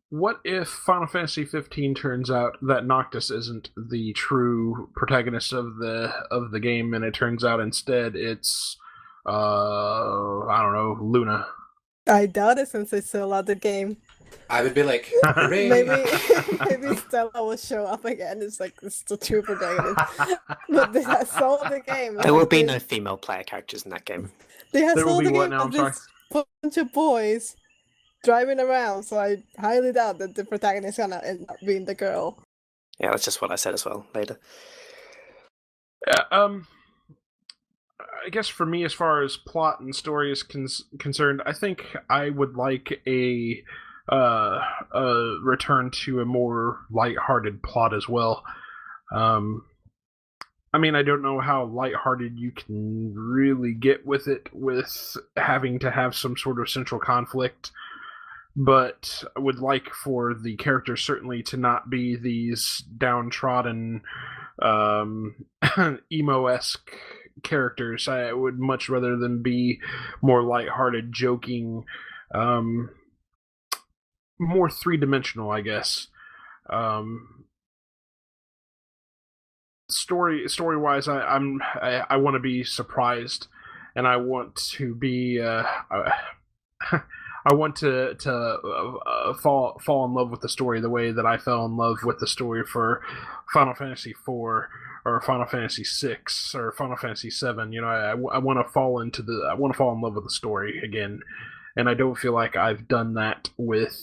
What if Final Fantasy XV turns out that Noctis isn't the true protagonist of the game, and it turns out instead it's I don't know, Luna? I doubt it, since I still love the game. I would be like, hooray! Maybe Stella will show up again. It's like, it's the true protagonist. But they have sold the game. There will be no female player characters in that game. They have There will sold be the what game now? of I'm sorry. this bunch of boys driving around, so I highly doubt that the protagonist is gonna end up being the girl. Yeah, that's just what I said as well later. Yeah, I guess for me, as far as plot and story is concerned, I think I would like a return to a more lighthearted plot as well. I mean, I don't know how lighthearted you can really get with it, with having to have some sort of central conflict, but I would like for the characters certainly to not be these downtrodden emo-esque characters. I would much rather them be more lighthearted, joking, more three-dimensional, I guess. Story wise, I want to be surprised, and I want to be I want to fall in love with the story the way that I fell in love with the story for Final Fantasy IV or Final Fantasy VI or Final Fantasy VII. You know, I want to fall in love with the story again, and I don't feel like I've done that with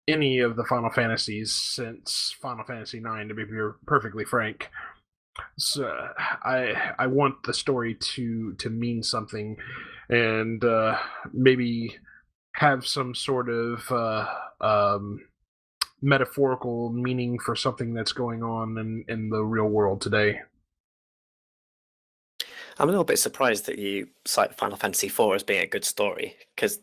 any of the Final Fantasies since Final Fantasy IX. To be perfectly frank. So I want the story to mean something, and maybe have some sort of metaphorical meaning for something that's going on in the real world today. I'm a little bit surprised that you cite Final Fantasy IV as being a good story, because,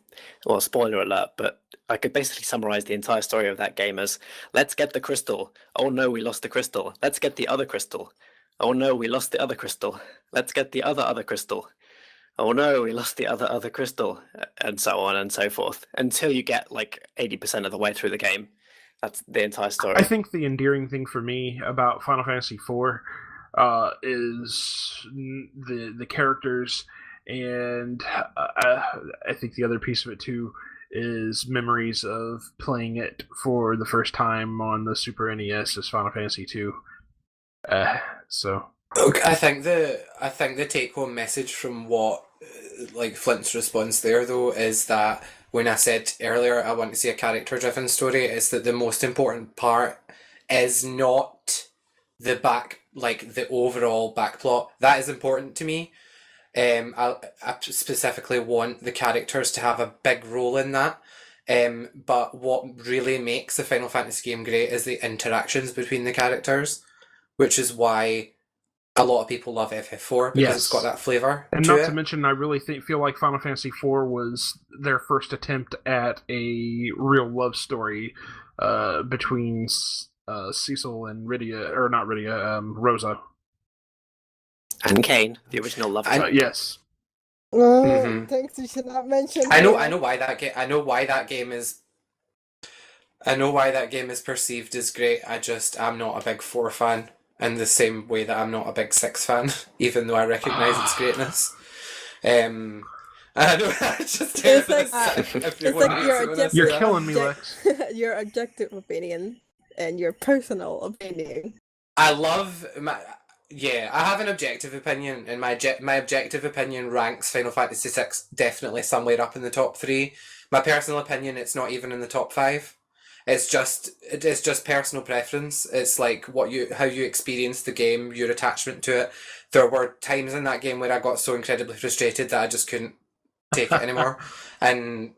well, spoiler alert, but I could basically summarize the entire story of that game as, let's get the crystal. Oh no, we lost the crystal. Let's get the other crystal. Oh no, we lost the other crystal. Let's get the other crystal. Oh no, we lost the other crystal, and so on and so forth, until you get like 80% of the way through the game. That's the entire story. I think the endearing thing for me about Final Fantasy IV is the characters, and I think the other piece of it too is memories of playing it for the first time on the Super NES as Final Fantasy II. So okay, I think the take home message from what like Flint's response there though is that when I said earlier I want to see a character driven story, is that the most important part is not the overall backplot. That is important to me. I specifically want the characters to have a big role in that. But what really makes the Final Fantasy game great is the interactions between the characters, which is why a lot of people love FF4 because it's got that flavor. And not to mention, I really feel like Final Fantasy IV was their first attempt at a real love story between Cecil and Rosa. And Kane, the original love story. Yes. Thanks, you should not mention. I know why that game is perceived as great. I'm not a big 4 fan. In the same way that I'm not a big 6 fan, even though I recognise its greatness. I know, it's like you're killing me, Lex. Your objective opinion and your personal opinion. I have an objective opinion, and my objective opinion ranks Final Fantasy VI definitely somewhere up in the top 3. My personal opinion, it's not even in the top 5. It's just personal preference. It's like how you experience the game, your attachment to it. There were times in that game where I got so incredibly frustrated that I just couldn't take it anymore, and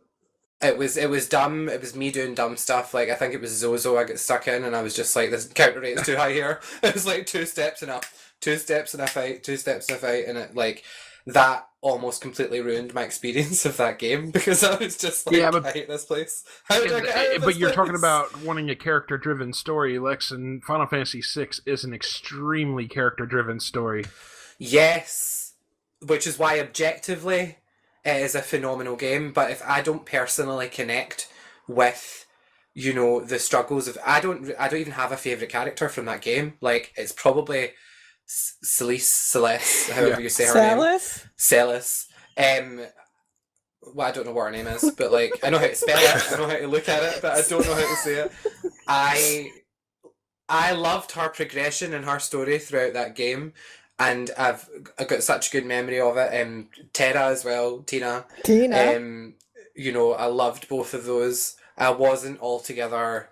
it was dumb. It was me doing dumb stuff. Like I think it was Zozo I got stuck in, and I was just like, this counter rate is too high here. It was like 2 steps and up, 2 steps and a fight, 2 steps and a fight, and it like that almost completely ruined my experience of that game because I was just like, I hate this place. But you're talking about wanting a character-driven story, Lex, and Final Fantasy VI is an extremely character-driven story. Yes, which is why objectively it is a phenomenal game, but if I don't personally connect with, the struggles of... I don't even have a favourite character from that game. Like, it's probably... Celeste, however you say her name. Celis. Well, I don't know what her name is, but like I know how to spell it, I know how to look at it, but I don't know how to say it. I loved her progression and her story throughout that game, and I got such a good memory of it. Terra as well, Tina. I loved both of those. I wasn't altogether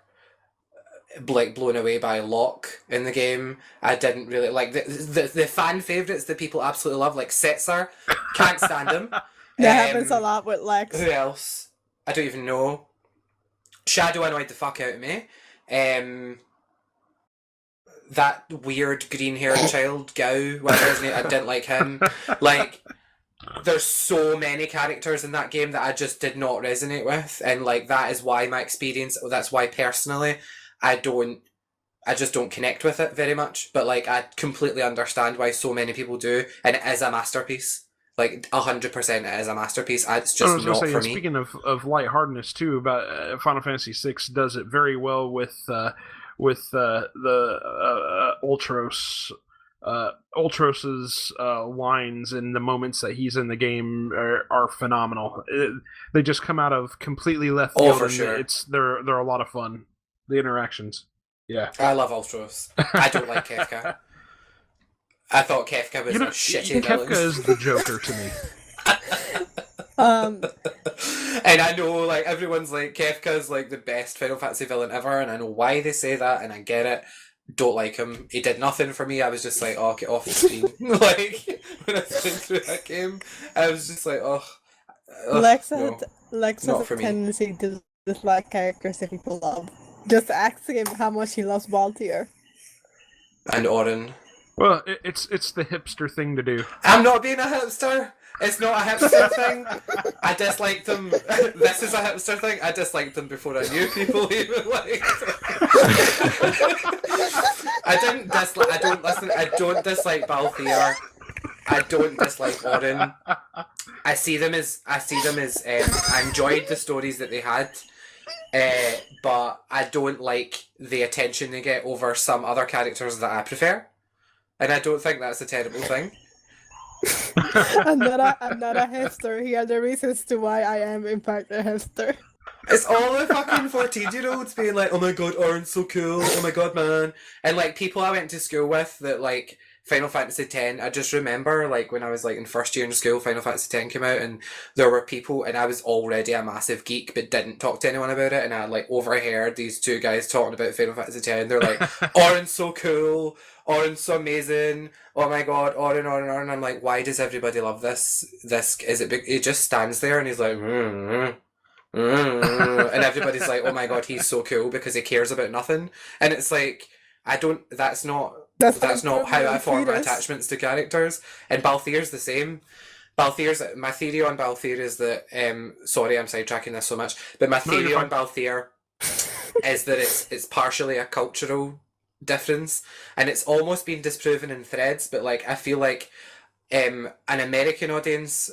like blown away by Locke in the game. I didn't really like the fan favourites that people absolutely love, like Setzer. Can't stand him. That happens a lot with Lex. Who else? I don't even know. Shadow annoyed the fuck out of me. That weird green-haired child, Gao, whatever his name, I didn't like him. Like, there's so many characters in that game that I just did not resonate with, and like that is why my experience. That's why personally, I don't I just don't connect with it very much. But like, I completely understand why so many people do, and it is a masterpiece. Like 100%, it is a masterpiece. It's just I was not gonna say, for and me. speaking of lightheartedness too, about Final Fantasy VI does it very well with the Ultros. Ultros's lines and the moments that he's in the game are phenomenal. They just come out of completely left field. Oh, for and sure. They're a lot of fun. The interactions. Yeah. I love Ultros. I don't like Kefka. I thought Kefka was a shitty villain. Kefka is the Joker to me. Um, And I know, like, everyone's like, Kefka's like the best Final Fantasy villain ever, and I know why they say that, and I get it. Don't like him. He did nothing for me. I was just like, oh, get off the screen. Like, when I was going through that game, I was just like, oh. Lex no, has not a for me. tendency to dislike characters that people love. Just ask him how much he loves Baltier. And Orin. Well, it's the hipster thing to do. I'm not being a hipster. It's not a hipster thing. I disliked them. This is a hipster thing. I disliked them before I knew people even liked them. I don't dislike Balthier. I don't dislike Orin. I see them as I enjoyed the stories that they had, but I don't like the attention they get over some other characters that I prefer, and I don't think that's a terrible thing. I'm not a hipster. Here are the reasons to why I am in fact a hipster. It's all the fucking 14-year-olds being like, oh my god, Orin's so cool, oh my god, man. And like people I went to school with that like Final Fantasy X, I just remember like when I was like in first year in school, Final Fantasy X came out and there were people, and I was already a massive geek but didn't talk to anyone about it, and I like overheard these two guys talking about Final Fantasy X. They're like, Orin's so cool, Orin's so amazing, oh my god, Orin. I'm like, why does everybody love this? Is it big? He just stands there and he's like, and everybody's like, oh my god, he's so cool because he cares about nothing. And it's like, that's not how I form my attachments to characters. And Balthier's the same. My theory on Balthier is that sorry, I'm sidetracking this so much, but my theory on Balthier is that it's partially a cultural difference, and it's almost been disproven in threads, but like I feel like an American audience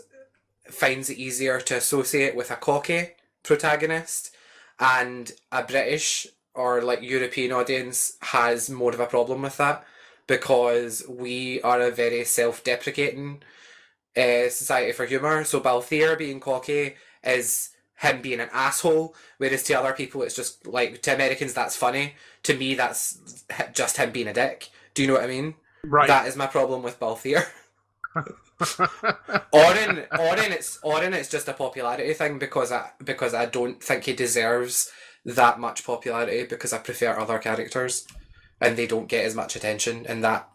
finds it easier to associate with a cocky protagonist, and a British or like European audience has more of a problem with that because we are a very self-deprecating society for humour. So Balthier being cocky is him being an asshole, whereas to other people it's just like, to Americans that's funny. To me that's just him being a dick. Do you know what I mean? Right. That is my problem with Balthier. Orin, it's just a popularity thing because I don't think he deserves that much popularity because I prefer other characters and they don't get as much attention, and that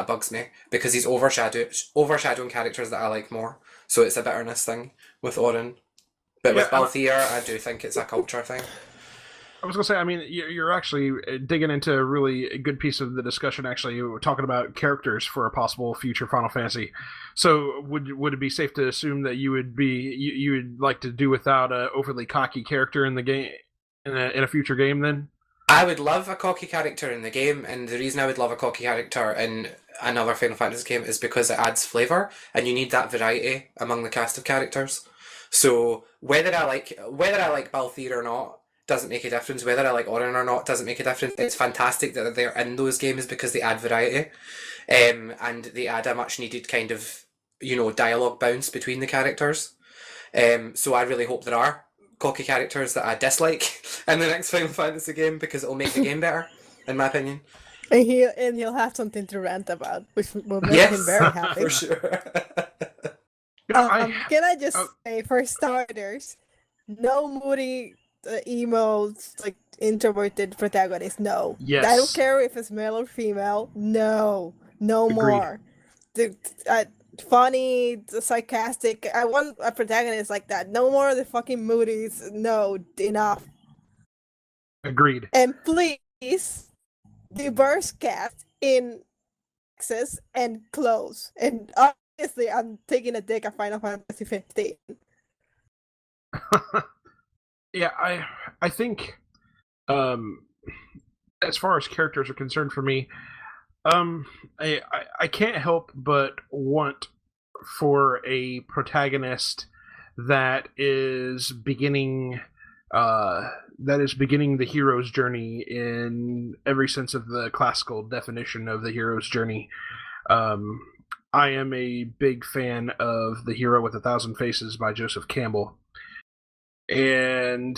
bugs me because he's overshadowing characters that I like more. So it's a bitterness thing with Orin, but with Balthier, I do think it's a culture thing. I was gonna say, I mean, you're actually digging into a really good piece of the discussion. Actually, you were talking about characters for a possible future Final Fantasy. So, would it be safe to assume that you would like to do without a overly cocky character in the game in a future game? Then I would love a cocky character in the game, and the reason I would love a cocky character in another Final Fantasy game is because it adds flavor, and you need that variety among the cast of characters. So whether I like Balthier or not doesn't make a difference. Whether I like Orin or not doesn't make a difference. It's fantastic that they're in those games because they add variety, and they add a much needed kind of, dialogue bounce between the characters. So I really hope there are cocky characters that I dislike in the next Final Fantasy game because it'll make the game better, in my opinion. And he'll have something to rant about, which will make him very happy. For sure. Can I just say, for starters, no moody emo, like introverted protagonist. No. Yes. I don't care if it's male or female. No. No Agreed. more. Funny, sarcastic. I want a protagonist like that. No more of the fucking moodies. No, enough. Agreed. And please, diverse cast in access and clothes. And obviously, I'm taking a dig at Final Fantasy XV. Yeah, I think as far as characters are concerned for me, I can't help but want for a protagonist that is beginning the hero's journey in every sense of the classical definition of the hero's journey. I am a big fan of The Hero with a Thousand Faces by Joseph Campbell. And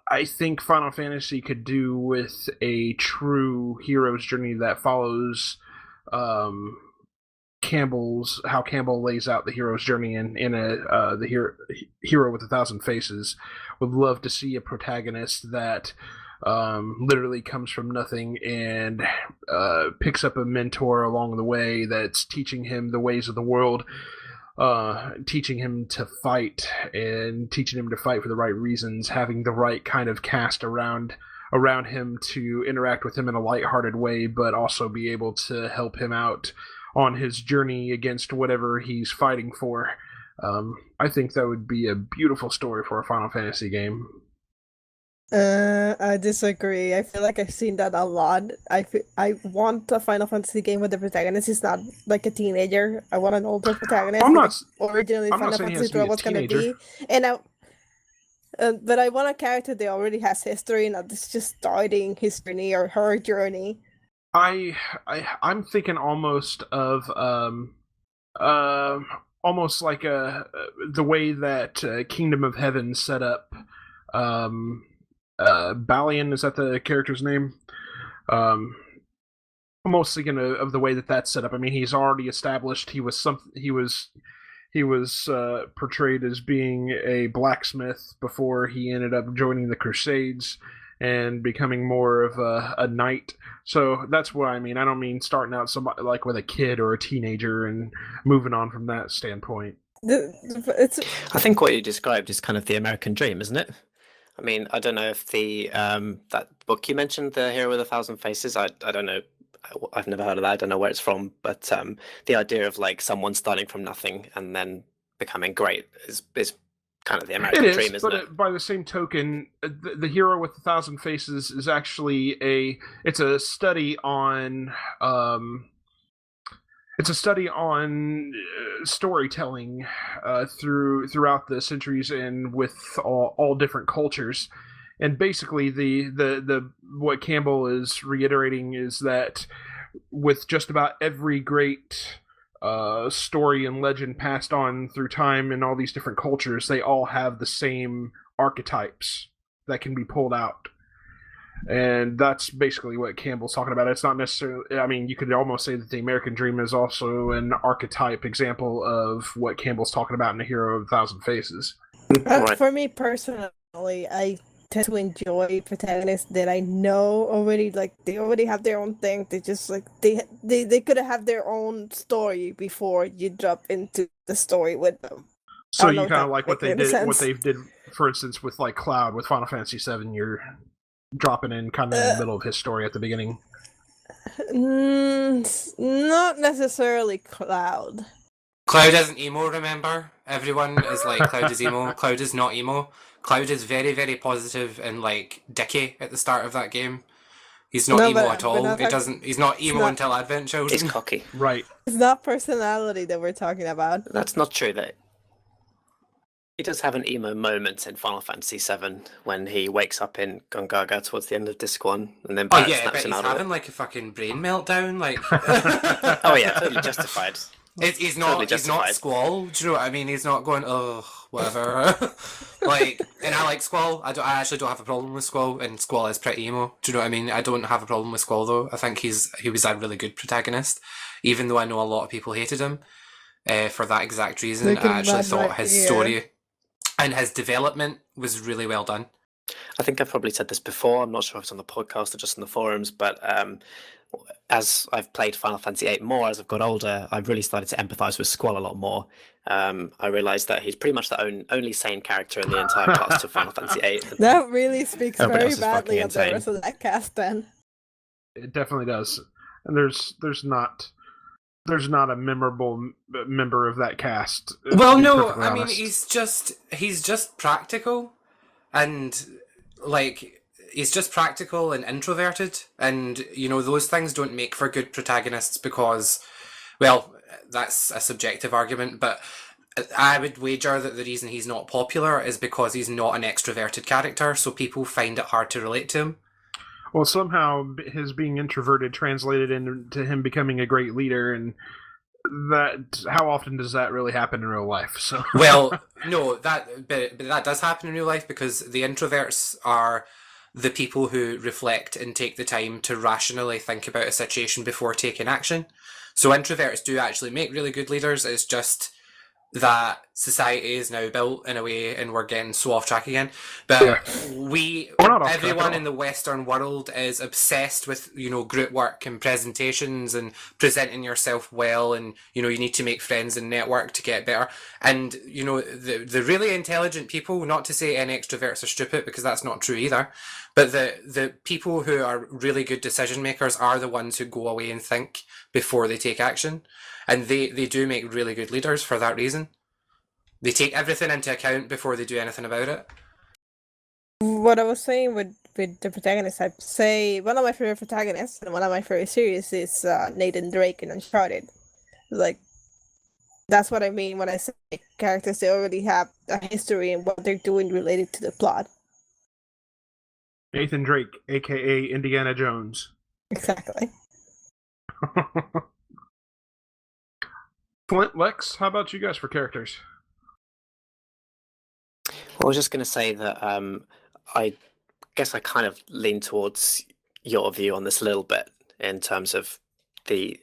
I think Final Fantasy could do with a true hero's journey that follows how Campbell lays out the hero's journey in the Hero with a Thousand Faces. Would love to see a protagonist that literally comes from nothing and picks up a mentor along the way that's teaching him the ways of the world, teaching him to fight and teaching him to fight for the right reasons, having the right kind of cast around him to interact with him in a lighthearted way, but also be able to help him out on his journey against whatever he's fighting for. I think that would be a beautiful story for a Final Fantasy game. I disagree. I feel like I've seen that a lot. I want a Final Fantasy game where the protagonist is not like a teenager. I want an older protagonist. Originally Final Fantasy 12 was going to be, and but I want a character that already has history, not just starting his journey or her journey. I'm thinking almost of almost like the way that Kingdom of Heaven set up. Balian, is that the character's name? Almost thinking of the way that's set up. I mean, he's already established. He was portrayed as being a blacksmith before he ended up joining the Crusades and becoming more of a knight. So that's what I mean. I don't mean starting out somebody like with a kid or a teenager and moving on from that standpoint. I think what you described is kind of the American dream, isn't it? I mean, I don't know if the that book you mentioned, The Hero with a Thousand Faces, I don't know. I've never heard of that. I don't know where it's from, but the idea of like someone starting from nothing and then becoming great is kind of the American dream, isn't it? But by the same token, the Hero with a Thousand Faces is actually a study on storytelling throughout the centuries and with all different cultures. And basically, the what Campbell is reiterating is that with just about every great story and legend passed on through time in all these different cultures, they all have the same archetypes that can be pulled out. And that's basically what Campbell's talking about. It's not necessarily, I mean, you could almost say that the American Dream is also an archetype example of what Campbell's talking about in The Hero of a Thousand Faces. Right. For me personally, I tend to enjoy protagonists that I know already, like they already have their own thing. They just like they could have their own story before you drop into the story with them. So you kind of like what they did, for instance, with like Cloud with Final Fantasy VII. You're dropping in kind of in the middle of his story at the beginning. Not necessarily Cloud. Cloud isn't emo, remember? Everyone is like, Cloud is emo. Cloud is not emo. Cloud is very, very positive and like dicky at the start of that game. He's not emo at all. He's not emo until Advent Children. He's cocky. Right. It's not personality that we're talking about. That's not true, though. He does have an emo moment in Final Fantasy VII when he wakes up in Gongaga towards the end of Disc 1, and then Barrett snaps him out of it. He's having like a fucking brain meltdown, like. Oh yeah, totally justified. He's not Squall. Do you know what I mean? He's not going, oh, whatever. Like, and I like Squall. I actually don't have a problem with Squall, and Squall is pretty emo. Do you know what I mean? I don't have a problem with Squall though. I think he was a really good protagonist, even though I know a lot of people hated him for that exact reason. I actually thought his story and his development was really well done. I think I've probably said this before. I'm not sure if it's on the podcast or just in the forums, but as I've played Final Fantasy VIII more, as I've got older, I've really started to empathise with Squall a lot more. I realised that he's pretty much the only sane character in the entire cast of Final Fantasy VIII. That really speaks very badly of the rest of that cast, then. It definitely does. And there's not a memorable member of that cast. Well, no, I mean he's just practical, and like he's just practical and introverted, and those things don't make for good protagonists because, well, that's a subjective argument, but I would wager that the reason he's not popular is because he's not an extroverted character, so people find it hard to relate to him. Well, somehow his being introverted translated into him becoming a great leader, and how often does that really happen in real life? So well, no, but that does happen in real life because the introverts are the people who reflect and take the time to rationally think about a situation before taking action. So introverts do actually make really good leaders. It's just that society is now built in a way, and we're getting so off track again. But everyone in the Western world is obsessed with group work and presentations and presenting yourself well, and you need to make friends and network to get better. And the really intelligent people, not to say any extroverts are stupid because that's not true either, but the people who are really good decision makers are the ones who go away and think before they take action. And they do make really good leaders for that reason. They take everything into account before they do anything about it. What I was saying with the protagonist, I'd say one of my favorite protagonists and one of my favorite series is Nathan Drake in Uncharted. Like, that's what I mean when I say characters, they already have a history and what they're doing related to the plot. Nathan Drake, a.k.a. Indiana Jones. Exactly. Flint, Lex, how about you guys for characters? Well, I was just going to say that I guess I kind of lean towards your view on this a little bit in terms of the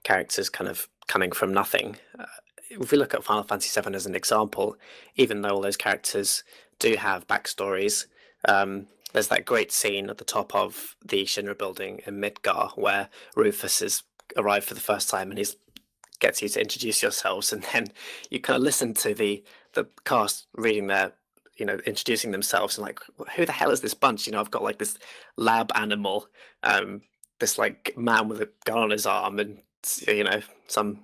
characters kind of coming from nothing. If we look at Final Fantasy VII as an example, even though all those characters do have backstories, there's that great scene at the top of the Shinra building in Midgar where Rufus has arrived for the first time and he's gets you to introduce yourselves, and then you kind of listen to the cast reading their, introducing themselves, and like, who the hell is this bunch? I've got like this lab animal, this like man with a gun on his arm, and some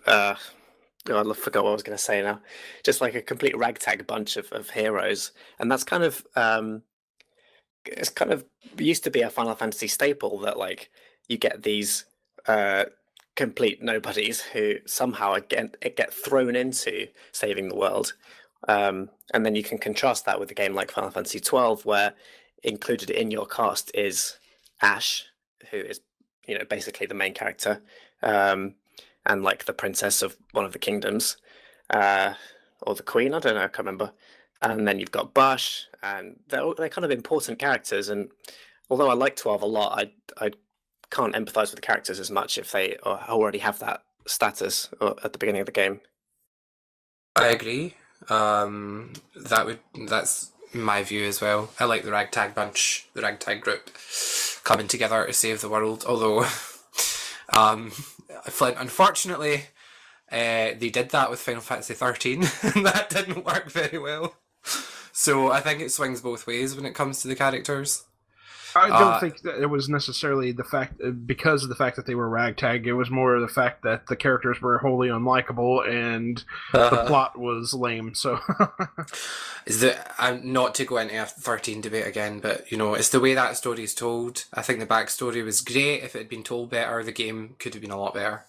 I forgot what I was going to say now. Just like a complete ragtag bunch of heroes, and that's kind of it's kind of used to be a Final Fantasy staple that like you get these complete nobodies who somehow get thrown into saving the world, and then you can contrast that with a game like Final Fantasy XII, where included in your cast is Ash, who is basically the main character, and like the princess of one of the kingdoms, or the queen, I don't know, I can't remember. And then you've got Bush, and they're kind of important characters. And although I like 12 a lot, I can't empathize with the characters as much if they already have that status at the beginning of the game. I agree. That's my view as well. I like the ragtag bunch, the ragtag group coming together to save the world. Although, Flint, unfortunately, they did that with Final Fantasy XIII, and that didn't work very well. So I think it swings both ways when it comes to the characters. I don't think that it was necessarily because of the fact that they were ragtag. It was more the fact that the characters were wholly unlikable and the plot was lame. So, not to go into a 13 debate again, but it's the way that story is told. I think the backstory was great. If it had been told better, the game could have been a lot better.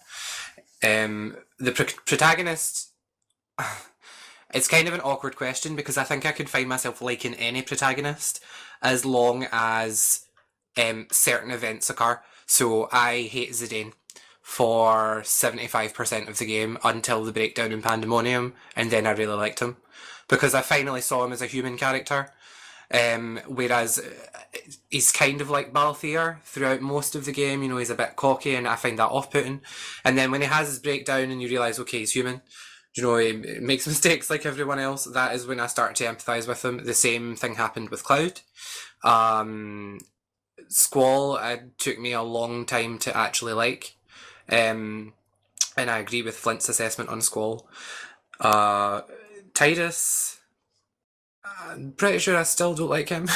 The protagonist. It's kind of an awkward question because I think I could find myself liking any protagonist as long as certain events occur. So I hate Zidane for 75% of the game until the breakdown in Pandemonium, and then I really liked him because I finally saw him as a human character. Whereas he's kind of like Balthier throughout most of the game. He's a bit cocky, and I find that off-putting. And then when he has his breakdown and you realise, okay, he's human, he makes mistakes like everyone else, that is when I start to empathise with him. The same thing happened with Cloud. Squall, it took me a long time to actually like. And I agree with Flint's assessment on Squall. Titus, I'm pretty sure I still don't like him.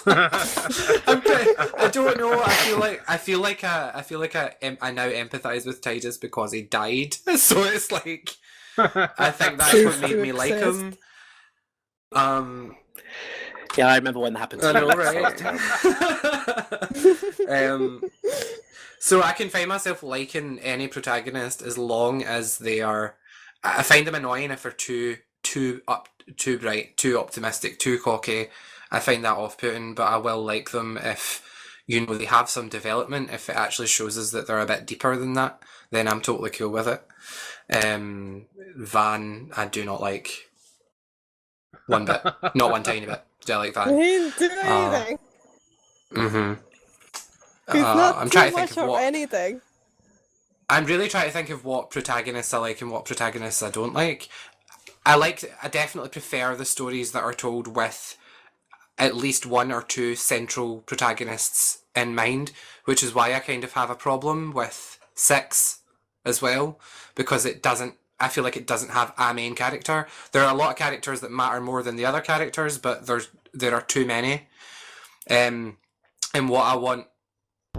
I don't know. I feel like I now empathise with Titus because he died. So it's like I think that's what made me like him. Yeah, I remember when that happened. I know, That was terrible. So I can find myself liking any protagonist as long as they are. I find them annoying if they're too bright, too optimistic, too cocky. I find that off-putting, but I will like them if they have some development. If it actually shows us that they're a bit deeper than that, then I'm totally cool with it. Van, I do not like one bit, not one tiny bit. Do I like Van? He didn't do anything. He's not I'm too trying to much think of of what. anything. I'm really trying to think of what protagonists I like and what protagonists I don't like. I definitely prefer the stories that are told with at least one or two central protagonists in mind, which is why I kind of have a problem with 6 as well, because I feel like it doesn't have a main character. There are a lot of characters that matter more than the other characters, but there are too many. And what I want...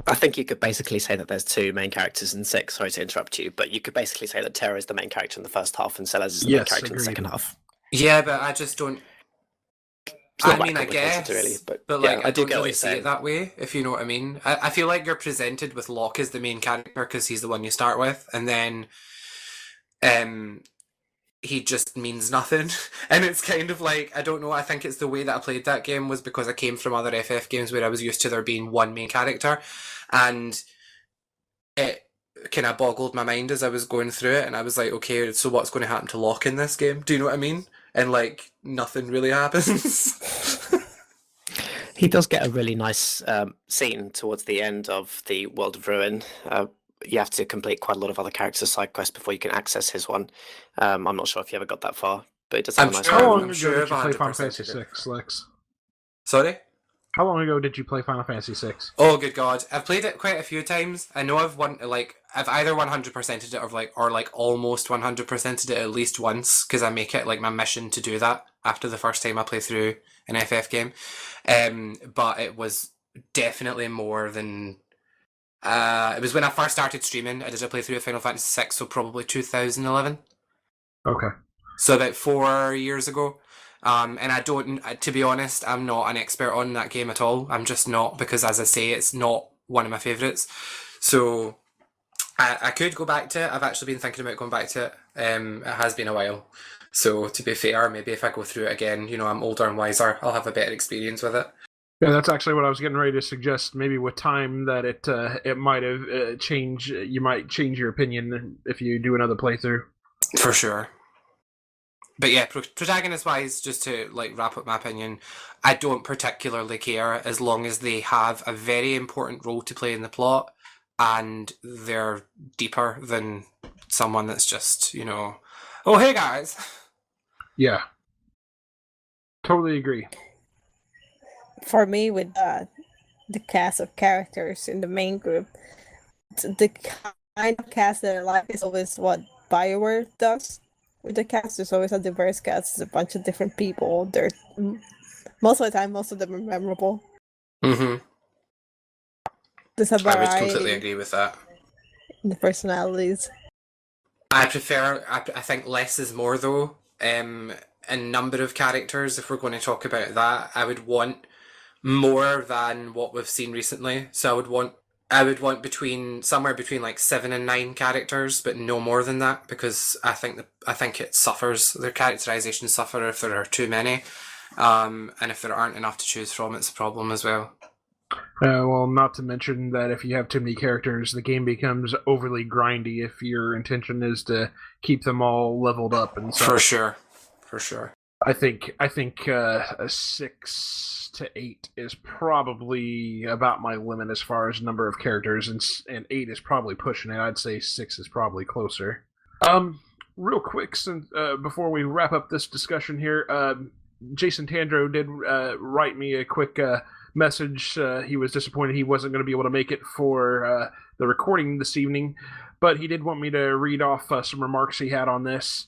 I think you could basically say that there's 2 main characters in 6. Sorry to interrupt you, but you could basically say that Terra is the main character in the first half and Celeste is the main character in the second half. Yeah, but I just don't... I mean, I guess, really, but like, yeah, I don't really see it that way, if you know what I mean. I feel like you're presented with Locke as the main character because he's the one you start with, and then he just means nothing. And it's kind of like, I don't know, I think it's the way that I played that game was because I came from other FF games where I was used to there being one main character, and it kind of boggled my mind as I was going through it, and I was like, okay, so what's going to happen to Locke in this game? Do you know what I mean? And like, nothing really happens. He does get a really nice scene towards the end of the World of Ruin. You have to complete quite a lot of other characters' side quests before you can access his one. I'm not sure if you ever got that far, but it does have a nice. How long I'm ago sure did you play 100% Final Fantasy did. VI, Lex? Sorry? How long ago did you play Final Fantasy VI? Oh, good God. I've played it quite a few times. I know I've either 100%ed it or almost 100%ed it at least once, because I make it like my mission to do that after the first time I play through an FF game. But it was definitely more than... it was when I first started streaming. I did a playthrough of Final Fantasy VI, so probably 2011. Okay. So about 4 years ago. And I don't, to be honest, I'm not an expert on that game at all. I'm just not, because as I say, it's not one of my favourites. So I could go back to it. I've actually been thinking about going back to it. It has been a while. So to be fair, maybe if I go through it again, I'm older and wiser, I'll have a better experience with it. Yeah, that's actually what I was getting ready to suggest. Maybe with time that it might have changed. You might change your opinion if you do another playthrough. For sure. But yeah, protagonist-wise, just to wrap up my opinion, I don't particularly care as long as they have a very important role to play in the plot and they're deeper than someone that's just, oh, hey guys. Yeah. Totally agree. For me, with the cast of characters in the main group, the kind of cast that I like is always what BioWare does. With the cast, there's always a diverse cast. It's a bunch of different people. They're most of the time, most of them are memorable. Mm-hmm. There's a I variety would completely agree with that. in the personalities. I think less is more though. In number of characters, if we're going to talk about that, I would want more than what we've seen recently. So I would want somewhere between 7 and 9 characters, but no more than that, because I think it suffers. Their characterizations suffer if there are too many, and if there aren't enough to choose from, it's a problem as well. Well, not to mention that if you have too many characters, the game becomes overly grindy if your intention is to keep them all leveled up and such. For sure. I think a 6 to 8 is probably about my limit as far as number of characters, and 8 is probably pushing it. I'd say 6 is probably closer. Real quick, since before we wrap up this discussion here, Jason Tandro did write me a quick message. He was disappointed he wasn't going to be able to make it for the recording this evening, but he did want me to read off some remarks he had on this.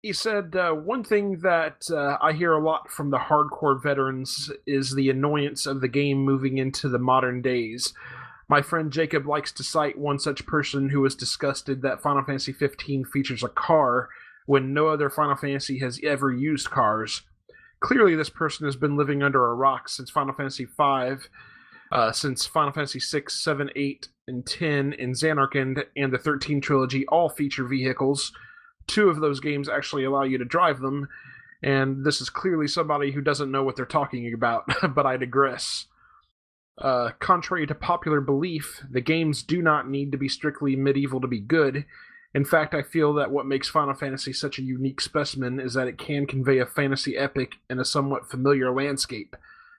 He said, one thing that I hear a lot from the hardcore veterans is the annoyance of the game moving into the modern days. My friend Jacob likes to cite one such person who was disgusted that Final Fantasy XV features a car when no other Final Fantasy has ever used cars. Clearly, this person has been living under a rock since Final Fantasy V, since Final Fantasy VI, 7, 8, and 10, and Xanarkand and the 13 trilogy all feature vehicles. 2 of those games actually allow you to drive them, and this is clearly somebody who doesn't know what they're talking about, but I digress. Contrary to popular belief, the games do not need to be strictly medieval to be good. In fact, I feel that what makes Final Fantasy such a unique specimen is that it can convey a fantasy epic in a somewhat familiar landscape.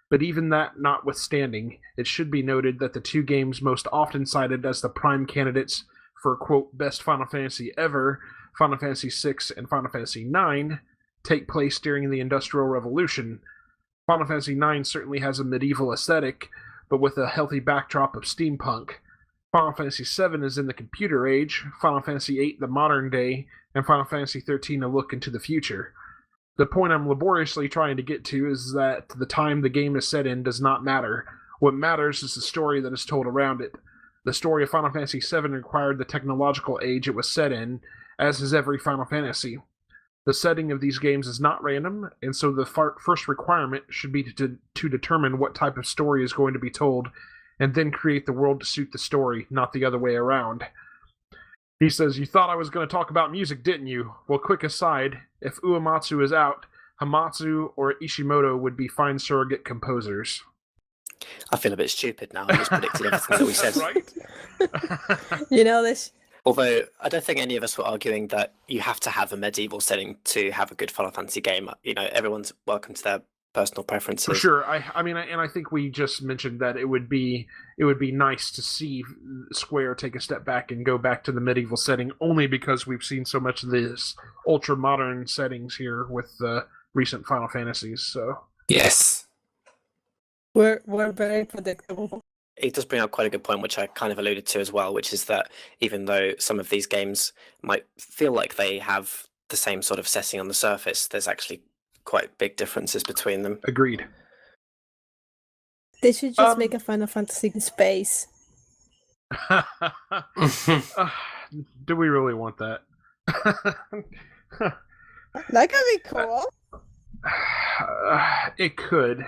But even that notwithstanding, it should be noted that the 2 games most often cited as the prime candidates for, quote, best Final Fantasy ever, Final Fantasy VI and Final Fantasy IX, take place during the Industrial Revolution. Final Fantasy IX certainly has a medieval aesthetic, but with a healthy backdrop of steampunk. Final Fantasy VII is in the computer age, Final Fantasy VIII the modern day, and Final Fantasy XIII a look into the future. The point I'm laboriously trying to get to is that the time the game is set in does not matter. What matters is the story that is told around it. The story of Final Fantasy VII required the technological age it was set in, as is every Final Fantasy. The setting of these games is not random, and so the first requirement should be to determine what type of story is going to be told, and then create the world to suit the story, not the other way around. He says, "You thought I was going to talk about music, didn't you? Well, quick aside, if Uematsu is out, Hamatsu or Ishimoto would be fine surrogate composers." I feel a bit stupid now. I just predicted everything that we said. Right? You know this. Although I don't think any of us were arguing that you have to have a medieval setting to have a good Final Fantasy game. You know, everyone's welcome to their personal preferences. For sure. I mean, and I think we just mentioned that it would be nice to see Square take a step back and go back to the medieval setting, only because we've seen so much of this ultra modern settings here with recent Final Fantasies. So Yes. We're very predictable. It does bring up quite a good point, which I kind of alluded to as well, which is that even though some of these games might feel like they have the same sort of setting on the surface, there's actually quite big differences between them. Agreed. They should just make a Final Fantasy in space. Do we really want that? That could be cool. It could.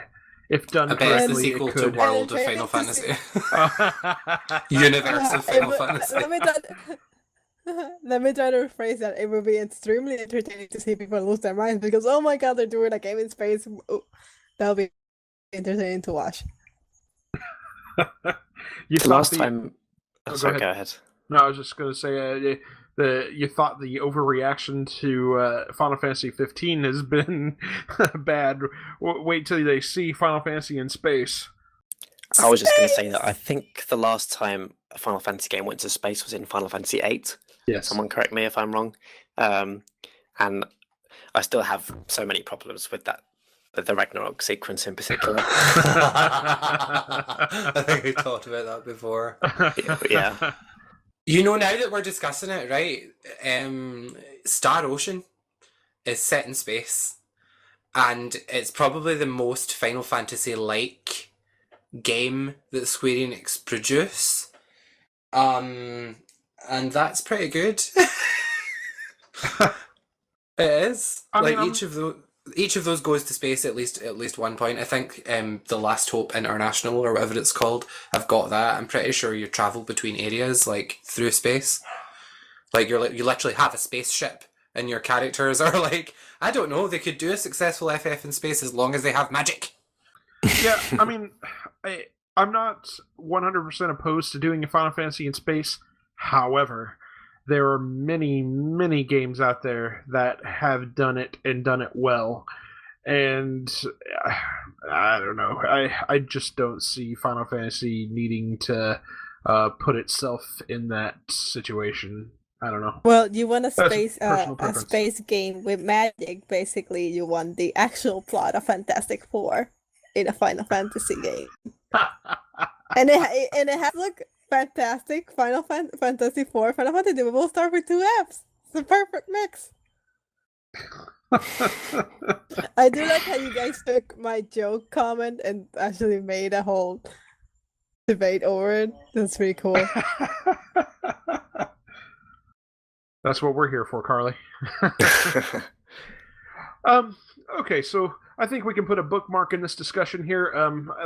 If done I bet it's the correctly, sequel it to could. World of Final Fantasy. Universe of Final Fantasy. Let me try to rephrase that. It would be extremely entertaining to see people lose their minds because, oh my god, they're doing a game in space. Ooh, that'll be entertaining to watch. The last time... Oh, sorry, go ahead. No, I was just going to say, you thought the overreaction to Final Fantasy XV has been bad. Wait till they see Final Fantasy in space. I was just going to say that I think the last time a Final Fantasy game went to space was in Final Fantasy VIII. Yes. Someone correct me if I'm wrong. And I still have so many problems with that, the Ragnarok sequence in particular. I think we talked about that before. Yeah. You know, now that we're discussing it, right? Star Ocean is set in space, and it's probably the most Final Fantasy-like game that Square Enix produce. And that's pretty good. It is. Each of those goes to space at least one point. I think the Last Hope International or whatever it's called, I've got that. I'm pretty sure you travel between areas like through space. Like you literally have a spaceship and your characters are like, I don't know, they could do a successful FF in space as long as they have magic. Yeah, I mean, I'm not 100% opposed to doing a Final Fantasy in space. However, there are many, many games out there that have done it and done it well. And I don't know. I just don't see Final Fantasy needing to put itself in that situation. I don't know. Well, you want a personal space game with magic. Basically, you want the actual plot of Fantastic Four in a Final Fantasy game. and it has like fantastic Final Fantasy IV, Final Fantasy. We will start with 2 Fs. It's a perfect mix. I do like how you guys took my joke comment and actually made a whole debate over it. That's pretty cool. That's what we're here for, Carlie. Okay, so I think we can put a bookmark in this discussion here.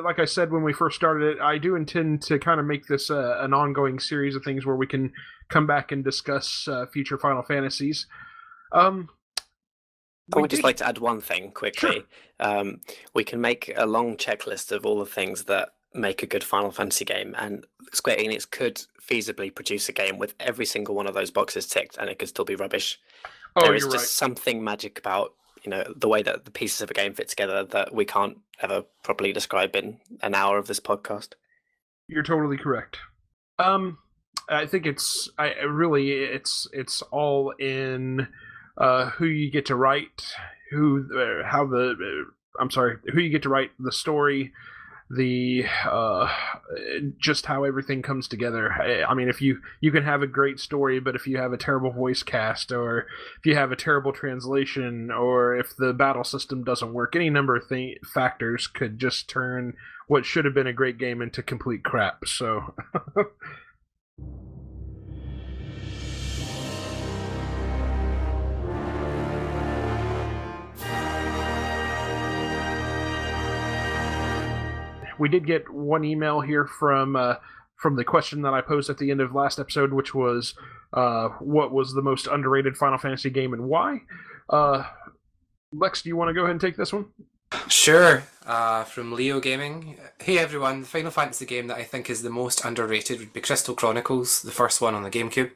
Like I said when we first started it, I do intend to kind of make this an ongoing series of things where we can come back and discuss future Final Fantasies. I would just like to add one thing quickly. Sure. We can make a long checklist of all the things that make a good Final Fantasy game, and Square Enix could feasibly produce a game with every single one of those boxes ticked, and it could still be rubbish. There is just something magic about the way that the pieces of a game fit together that we can't ever properly describe in an hour of this podcast. You're totally correct. I think it's all in who you get to write, who you get to write the story, the just how everything comes together. I mean, if you can have a great story, but if you have a terrible voice cast, or if you have a terrible translation, or if the battle system doesn't work, any number of factors could just turn what should have been a great game into complete crap. So we did get one email here from the question that I posed at the end of last episode, which was what was the most underrated Final Fantasy game and why? Lex, do you want to go ahead and take this one? Sure. From Leo Gaming. Hey everyone, the Final Fantasy game that I think is the most underrated would be Crystal Chronicles, the first one on the GameCube.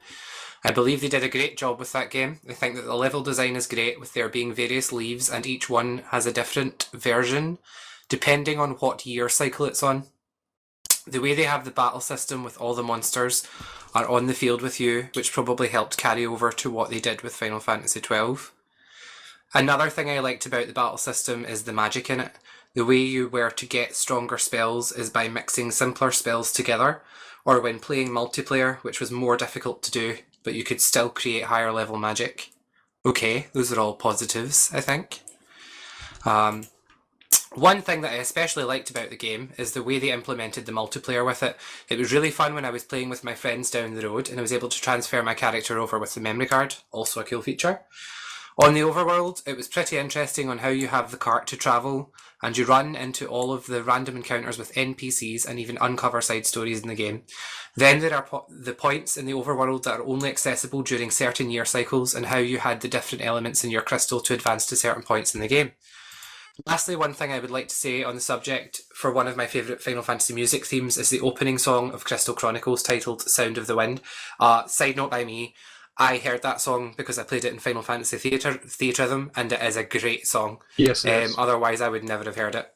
I believe they did a great job with that game. I think that the level design is great, with there being various leaves, and each one has a different version depending on what year cycle it's on. The way they have the battle system with all the monsters are on the field with you, which probably helped carry over to what they did with Final Fantasy XII. Another thing I liked about the battle system is the magic in it. The way you were to get stronger spells is by mixing simpler spells together, or when playing multiplayer, which was more difficult to do, but you could still create higher level magic. Okay, those are all positives, I think. One thing that I especially liked about the game is the way they implemented the multiplayer with it. It was really fun when I was playing with my friends down the road, and I was able to transfer my character over with the memory card, also a cool feature. On the overworld, it was pretty interesting on how you have the cart to travel, and you run into all of the random encounters with NPCs and even uncover side stories in the game. Then there are the points in the overworld that are only accessible during certain year cycles, and how you had the different elements in your crystal to advance to certain points in the game. Lastly, one thing I would like to say on the subject for one of my favourite Final Fantasy music themes is the opening song of Crystal Chronicles titled Sound of the Wind. Side note by me, I heard that song because I played it in Final Fantasy Theatrhythm, and it is a great song. Yes, it is. Otherwise I would never have heard it.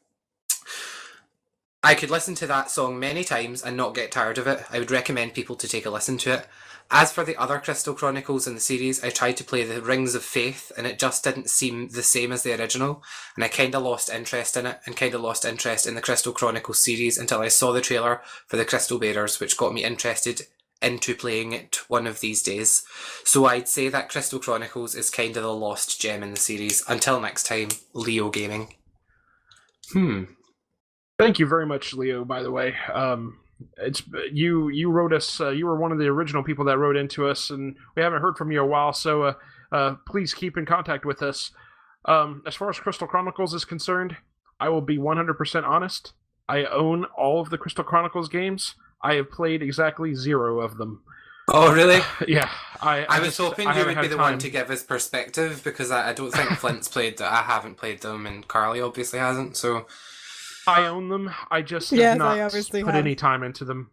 I could listen to that song many times and not get tired of it. I would recommend people to take a listen to it. As for the other Crystal Chronicles in the series, I tried to play the Rings of Faith, and it just didn't seem the same as the original, and I kind of lost interest in it, and kind of lost interest in the Crystal Chronicles series until I saw the trailer for the Crystal Bearers, which got me interested into playing it one of these days. So I'd say that Crystal Chronicles is kind of the lost gem in the series. Until next time, Leo Gaming. Thank you very much, Leo, by the way. It's you wrote us, you were one of the original people that wrote into us, and we haven't heard from you in a while, so please keep in contact with us. As far as Crystal Chronicles is concerned, I will be 100% honest. I own all of the Crystal Chronicles games. I have played exactly 0 of them. Oh, really? Yeah. I was hoping you would be the one to give his perspective, because I don't think Flint's played that. I haven't played them, and Carlie obviously hasn't, so... I own them. I just have not put any time into them.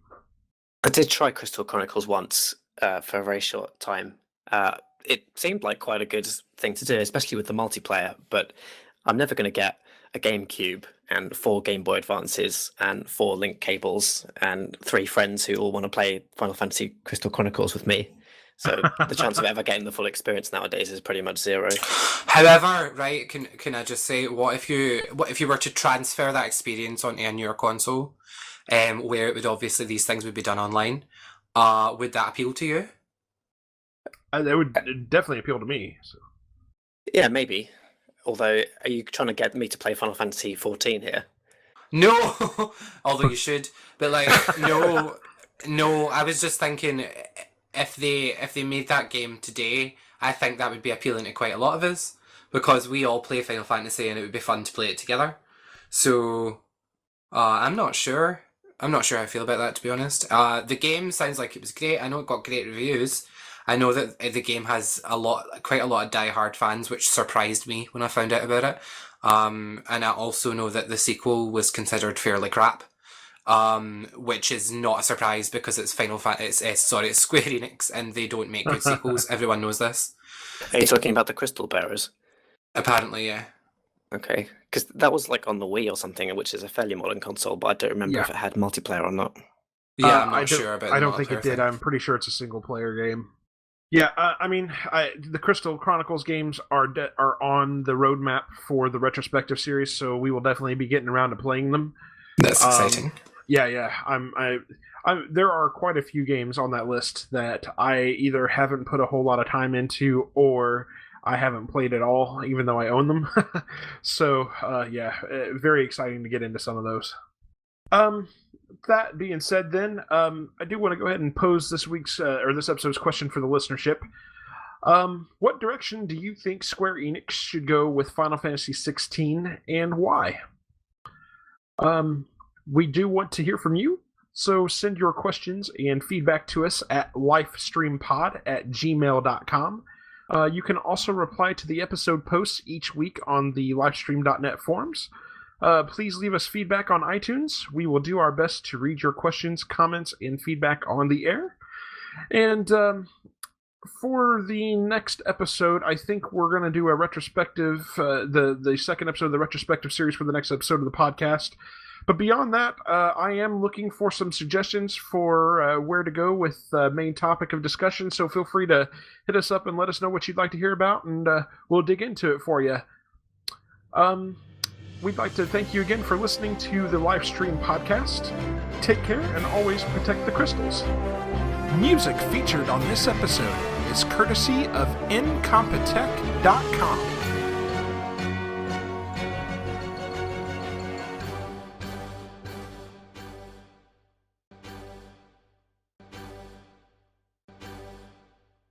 I did try Crystal Chronicles once for a very short time. It seemed like quite a good thing to do, especially with the multiplayer, but I'm never going to get a GameCube and 4 Game Boy Advances and 4 link cables and 3 friends who all want to play Final Fantasy Crystal Chronicles with me. So the chance of ever getting the full experience nowadays is pretty much 0. However, right, can I just say, what if you were to transfer that experience onto a newer console, where it would obviously these things would be done online? Would that appeal to you? That would definitely appeal to me. So. Yeah, maybe. Although, are you trying to get me to play Final Fantasy XIV here? No, although you should. But no. I was just thinking, if they made that game today, I think that would be appealing to quite a lot of us. because we all play Final Fantasy and it would be fun to play it together. So I'm not sure. I'm not sure how I feel about that, to be honest. The game sounds like it was great. I know it got great reviews. I know that the game has quite a lot of die-hard fans, which surprised me when I found out about it. And I also know that the sequel was considered fairly crap, which is not a surprise because it's it's Square Enix and they don't make good sequels. Everyone knows this. Are you talking about the Crystal Bearers? Apparently, yeah. Okay, because that was like on the Wii or something, which is a fairly modern console, but I don't remember if it had multiplayer or not. Yeah, I'm not sure about. I don't think it did. I'm pretty sure it's a single-player game. Yeah, the Crystal Chronicles games are on the roadmap for the Retrospective series, so we will definitely be getting around to playing them. That's exciting. Yeah. There are quite a few games on that list that I either haven't put a whole lot of time into or I haven't played at all, even though I own them. So, very exciting to get into some of those. That being said, then, I do want to go ahead and pose this episode's question for the listenership. What direction do you think Square Enix should go with Final Fantasy XVI, and why? We do want to hear from you, so send your questions and feedback to us at lifestreampod@gmail.com. You can also reply to the episode posts each week on the Lifestream.net forums. Please leave us feedback on iTunes. We will do our best to read your questions, comments, and feedback on the air. And for the next episode, I think we're going to do a retrospective, the second episode of the retrospective series for the next episode of the podcast. But beyond that, I am looking for some suggestions for where to go with the main topic of discussion, so feel free to hit us up and let us know what you'd like to hear about, and we'll dig into it for you. We'd like to thank you again for listening to the Lifestream Podcast. Take care and always protect the crystals. Music featured on this episode is courtesy of Incompetech.com.